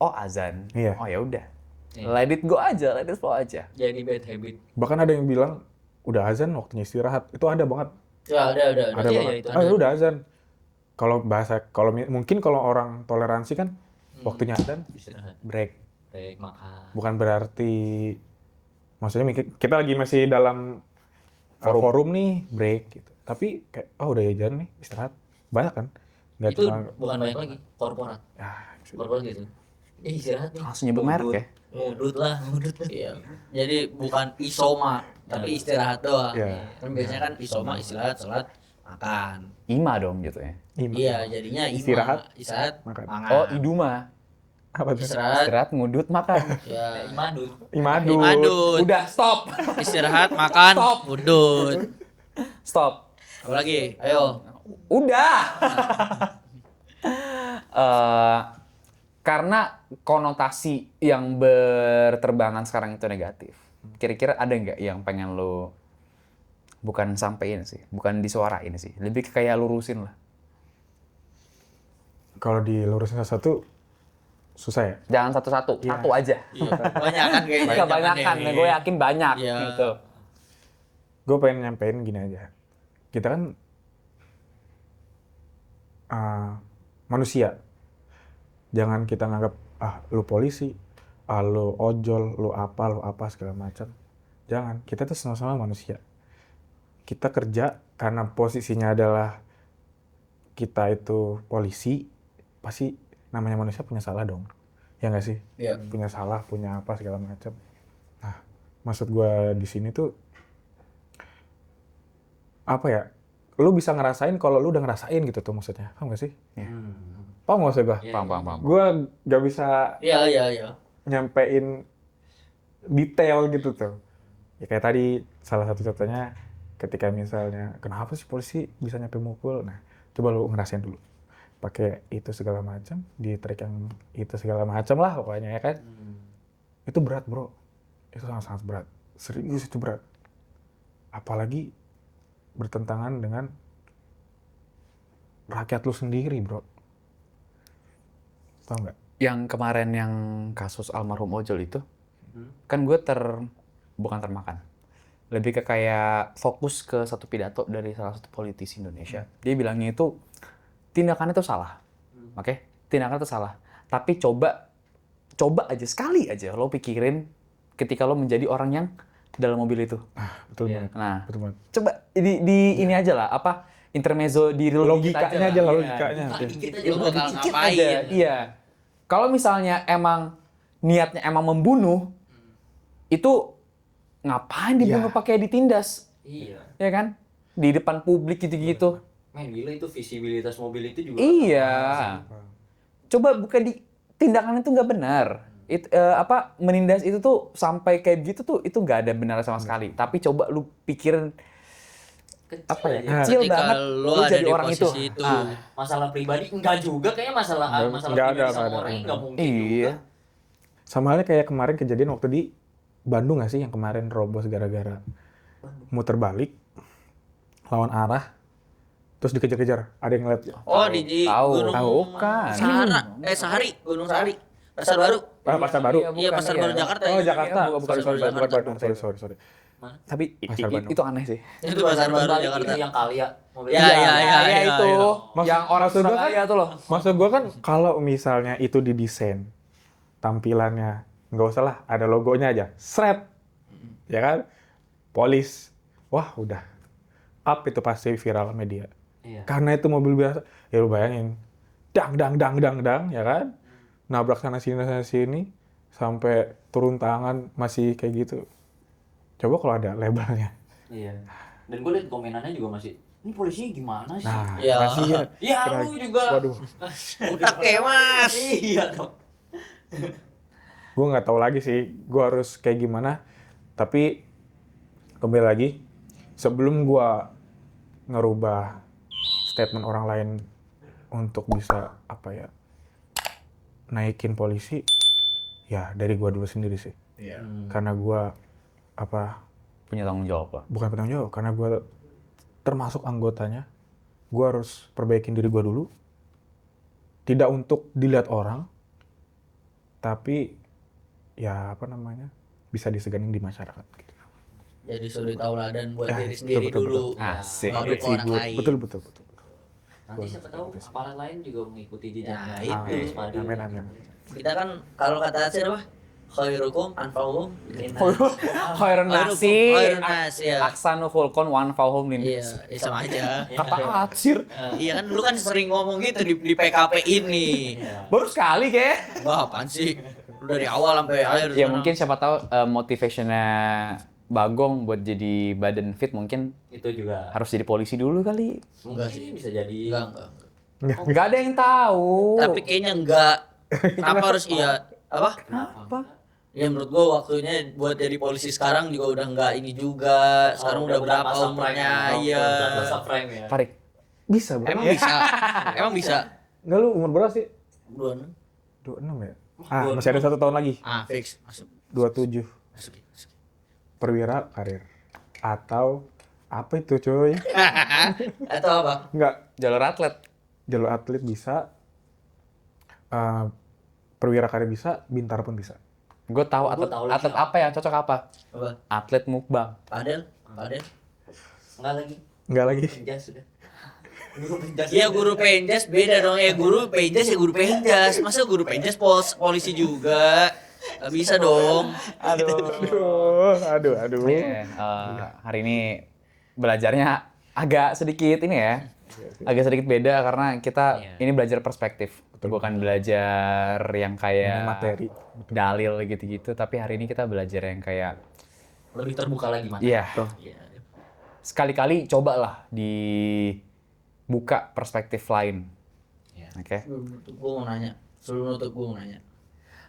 azan. Iya. Oh ya udah. Iya. Let it go aja, let it flow aja. Jadi bad habit. Bahkan ada yang bilang udah azan waktunya istirahat. Itu ada banget. Ya ada. Ada Iya, banget. itu Ah, ya udah azan. Mungkin kalau orang toleransi kan waktunya azan Istirahat, break. break, makan. Bukan berarti maksudnya kita lagi masih dalam forum nih break gitu. Tapi kayak udah azan nih istirahat. Banyak kan? Nggak Itu cuma bukan banyak lagi, korporat. Korporat gitu. Istirahat nih. Langsung nyebut merek ya. Mudut lah. Iya. Jadi bukan isoma, tapi istirahat doang. Iya. Kan biasanya kan isoma istirahat, sholat, makan. Ima dong gitu ya. Iya, jadinya Istirahat, istirahat, makan. makan. Oh, iduma. apa tuh? Istirahat, ngudut, makan. Ya, Imadut. Imadut. Imadut. Udah, stop. Istirahat, makan, udut. Stop. Apa lagi? Ayo. Udah. Karena konotasi yang berterbangan sekarang itu negatif. Kira-kira ada nggak yang pengen lo bukan sampein sih, bukan disuarain sih, lebih kayak lurusin lah. Kalau dilurusin satu susah ya. Jangan satu-satu, satu aja. Iya, banyak kan kayaknya. Kebanyakan, gue yakin banyak Iya. gitu. Gue pengen nyampein gini aja. Kita kan manusia. Jangan kita nganggap lu polisi, lu ojol, lu apa segala macam. Jangan. Kita tuh sama-sama manusia. Kita kerja karena posisinya adalah kita itu polisi, pasti namanya manusia punya salah dong. Ya nggak sih? Iya. Punya salah, punya apa segala macam. Nah, maksud gue di sini tuh apa ya? Lu bisa ngerasain kalau lu udah ngerasain gitu tuh maksudnya. Paham nggak sih? Paham nggak maksud gue? Paham. Gue nggak bisa Iya. nyampein detail gitu tuh. Ya kayak tadi salah satu contohnya ketika misalnya kenapa sih polisi bisa nyampe mukul? Nah, coba lu ngerasain dulu. Pakai itu segala macam, di track yang itu segala macam lah pokoknya ya kan. Itu berat, Bro. Itu sangat-sangat berat. Serius itu berat. Apalagi bertentangan dengan rakyat lu sendiri, Bro. Tahu nggak? Yang kemarin yang kasus almarhum ojol itu, kan gue bukan termakan. Lebih ke kayak fokus ke satu pidato dari salah satu politisi Indonesia. Dia bilangnya itu, tindakannya itu salah. Oke? Tindakan itu salah. Tapi coba aja, sekali aja lo pikirin ketika lo menjadi orang yang dalam mobil itu. Betul banget. Nah, Betul banget. coba di ini aja lah, intermezzo diri lo dikit Logikanya aja lah, Iya. logikanya. Kita Ya, juga bakal dikit ngapain. aja. Iya. Kalau misalnya emang niatnya emang membunuh, itu ngapain dibunuh pakai ditindas? Iya. Ya kan? Di depan publik gitu-gitu. Men gila itu visibilitas mobil itu juga. Iya. Coba bukan tindakan itu nggak benar. Menindas itu tuh sampai kayak gitu tuh itu nggak ada benar sama sekali. Tapi coba lu pikirin Kecil apa ya? aja. Kecil Ketika banget lu lu ada jadi di orang itu. posisi itu. Masalah pribadi enggak juga kayaknya masalah Nggak pribadi ada, sama nggak ada. orang enggak mungkin Iya. juga. Sama halnya kayak kemarin kejadian waktu di Bandung nggak sih yang kemarin robos gara-gara muter balik lawan arah terus dikejar-kejar. Ada yang ngeliat? Oh di Tahu. Gunung Tahu kan. Sahari, Gunung Sahari. Pasar Baru. Pasar Baru. Iya, Pasar Baru Jakarta. Oh, Iya. Jakarta. Iya, bukan Sorry, Pasar Baru bukan Jakarta. Bandung. Sorry. Tapi Pasar Bandung. itu aneh sih. Itu Pasar Baru Balik Jakarta. itu yang kali ya. mobil. Ya, ya, itu. Maksud- Yang orang maksud gua kan- Surabaya tuh loh. Maksud gue kan kalau misalnya itu didesain tampilannya nggak usah lah ada logonya aja, seret, ya kan, polis, wah udah, up itu pasti viral media. Iya. Karena itu mobil biasa, ya lu bayangin, dang, ya kan, nabrak sana sini, sampai turun tangan masih kayak gitu. Coba kalau ada labelnya, Iya. Dan gue liat komenannya juga masih, ini polisinya gimana sih? nah, Ya. kasihan. Ya lu juga. Waduh, Oke, Mas. Iya dong. gue nggak tahu lagi sih, gue harus kayak gimana. Tapi kembali lagi, sebelum gue ngerubah statement orang lain untuk bisa apa ya naikin polisi, ya dari gue dulu sendiri sih. Karena gue apa Punya tanggung jawab lah. bukan penanggung jawab, karena gue termasuk anggotanya, gue harus perbaikin diri gue dulu. Tidak untuk dilihat orang, tapi ya apa namanya bisa diseganin di masyarakat. Gitu. Jadi suri tauladan buat Ya, diri betul, sendiri betul, dulu. Asik. Baru ke orang lain. Betul. Nanti siapa tahu aparat lain juga mengikuti jejaknya. Nah, itu. Waspada. Amin. Kita kan kalau kata Aceh apa? Khairukum anfa'uhum linnas. Khairun nasi, Khairun nas, ya. aksanu khulqon wan fauhum lin. Iya, sama aja. Kata atsir. Iya kan, lu kan sering ngomong gitu di PKP ini. Baru sekali kayak. Wah, apaan sih? Lu dari awal sampai akhir. Ya sana. mungkin siapa tahu motivationnya Bagong buat jadi badan fit mungkin Itu juga. harus jadi polisi dulu kali. Enggak sih. Bisa jadi. Enggak. Nggak ada yang tahu. Tapi kayaknya enggak. Kenapa harus iya? Apa? apa? Ya menurut gua waktunya buat jadi polisi sekarang juga udah enggak ini juga. Sekarang udah berapa umurnya? Iya. Masa prank ya. Farid. Bisa, bro. Emang bisa. Emang bisa. Enggak, lu umur berapa sih? 26. 26 ya? Masih ada 1 tahun lagi. Fix. Masuk. 27. Masuk. Perwira karir. Atau apa itu, cuy? Atau apa? Enggak, Jalur atlet. jalur atlet bisa. Perwira karir bisa, Bintara pun bisa. Gue tahu Gua tahu lagi atlet apa yang cocok apa? Apa? Atlet mukbang. Padel? Enggak lagi. Enggak lagi. Penjas sudah. Guru penjas. Iya, guru penjas beda dong. Ya guru penjas ya guru penjas. Masa guru penjas polisi juga? Gak bisa dong. Aduh. Hari ini belajarnya agak sedikit ini ya. Agak sedikit beda karena kita ini belajar perspektif. Bukan belajar yang kayak Materi. dalil gitu-gitu, tapi hari ini kita belajar yang kayak Lebih terbuka lagi mas. iya. Iya. Sekali-kali cobalah dibuka perspektif lain. Oke. Sebelum nutup gue mau nanya.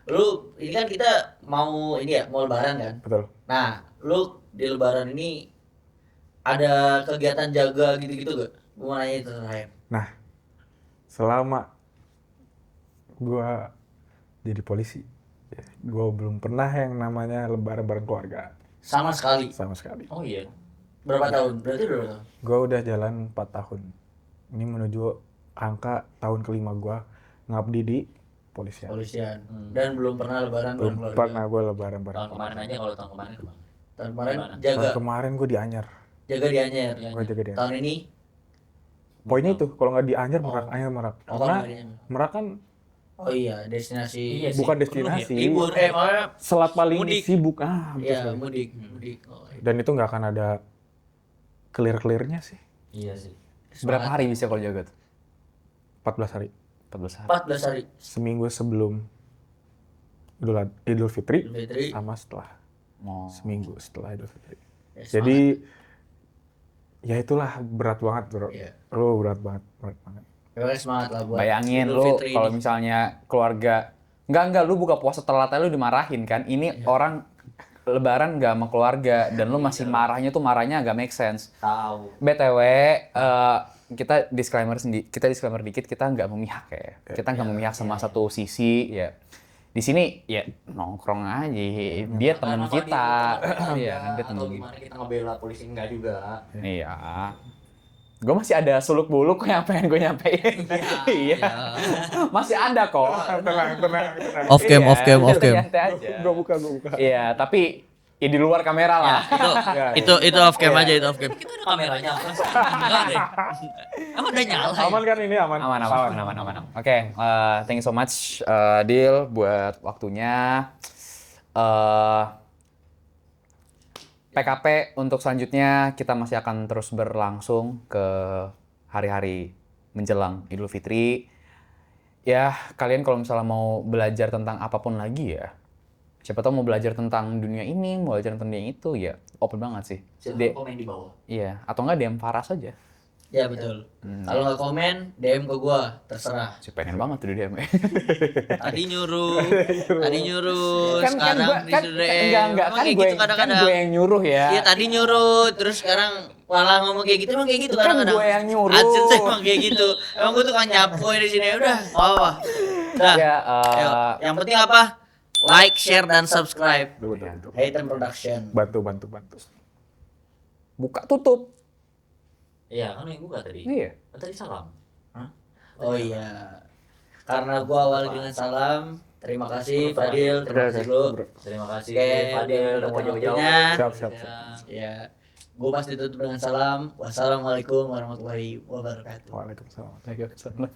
Lu, ini kan kita mau ini ya, mau lebaran kan? Betul. Nah, lu di lebaran ini ada kegiatan jaga gitu-gitu gak? Gue mau nanya itu terakhir. Nah, selama gua jadi polisi, gua belum pernah yang namanya lebaran bareng keluarga. Sama sekali. Sama sekali. Oh iya. Berapa tahun? Berarti berapa tahun? Gua udah jalan 4 tahun. Ini menuju angka tahun kelima gua ngabdi di polisian. Polisian. Dan belum pernah lebaran bareng Belum keluarga. pernah gue lebaran bareng. Tahun kemarin aja, kalau tahun kemarin kemana? Tahun kemarin Gimana? jaga Tahun kemarin gue di Anyer. jaga di Anyer. Gue jaga di Anyer. Tahun ini Poinnya itu, kalau nggak di Anyer, Merak, Anyer, Merak. Oh, Karena kalau nggak di Anyer. Merak kan oh iya destinasi Iya sih. bukan destinasi, libur maksudnya selat paling Mudik. sibuk. Betul iya sekali. mudik. Oh, iya. Dan itu nggak akan ada clear-clearnya sih. Iya sih. Berapa hari bisa kalau jaga tuh? 14 hari. 14 hari. 14 hari Seminggu sebelum Idul Fitri, Idul Fitri. sama setelah. Oh. Seminggu setelah Idul Fitri. Ya, Jadi ya itulah berat banget bro. Iya. Lo berat banget. Pokoknya semangat lah buat Bayangin Idul lu Fitri kalau ini. misalnya keluarga enggak lu buka puasa telat aja lu dimarahin kan. Ini orang lebaran enggak sama keluarga dan lu masih marahnya tuh marahnya agak make sense. Tahu. BTW kita disclaimer dikit, kita nggak memihak ya. Kita nggak memihak sama satu sisi ya. Di sini ya nongkrong aja. Dia teman Karena kita. kalau Iya, dia dia atau teman. gimana kita ngebela polisi enggak juga. Iya. Gue masih ada suluk-buluk yang pengen gue nyampein. Iya. Masih ada kok. Tenang. Off cam, Iya, off cam, off cam. santai aja. Gue buka. Iya, tapi ya di luar kamera lah. Itu off cam aja, itu off cam. Kita ada kameranya apa? Enggak deh. Emang udah nyala ya? Aman kan ini aman. Aman. Oke, thank you so much Dil buat waktunya. PKP untuk selanjutnya kita masih akan terus berlangsung ke hari-hari menjelang Idul Fitri. Ya, kalian kalau misalnya mau belajar tentang apapun lagi ya, siapa tahu mau belajar tentang dunia ini, mau belajar tentang dunia itu ya, open banget sih. Silahkan komen di bawah. Iya, atau enggak DM Faras aja. Ya betul. Kalau nggak komen, DM ke gua, terserah. Si pengen banget tuh di DM. Tadi nyuruh, sekarang disuruh DM. Enggak, Emang kan kayak gue, gitu kan kadang-kadang. gue yang nyuruh ya. Iya tadi nyuruh, terus sekarang malah ngomong kayak gitu, emang kayak gitu Kan kadang-kadang. gue yang nyuruh. Adsense emang kayak gitu. Emang gue tukang nyapoy di sini, udah, apa? Udah. Ya, Ayo, yang penting apa? Like, share, dan subscribe. Betul. Hayden Production. Bantu. buka tutup. Iya, kan yang buka tadi. Iya. Tadi salam. Oh iya. Karena gua awali dengan salam. Terima kasih Fadil, terima kasih lu. Terima kasih Oke, Fadil udah mau jauh-jauh. waktunya. Siap. Ya. Gua pasti tutup dengan salam. Wassalamualaikum warahmatullahi wabarakatuh. Waalaikumsalam.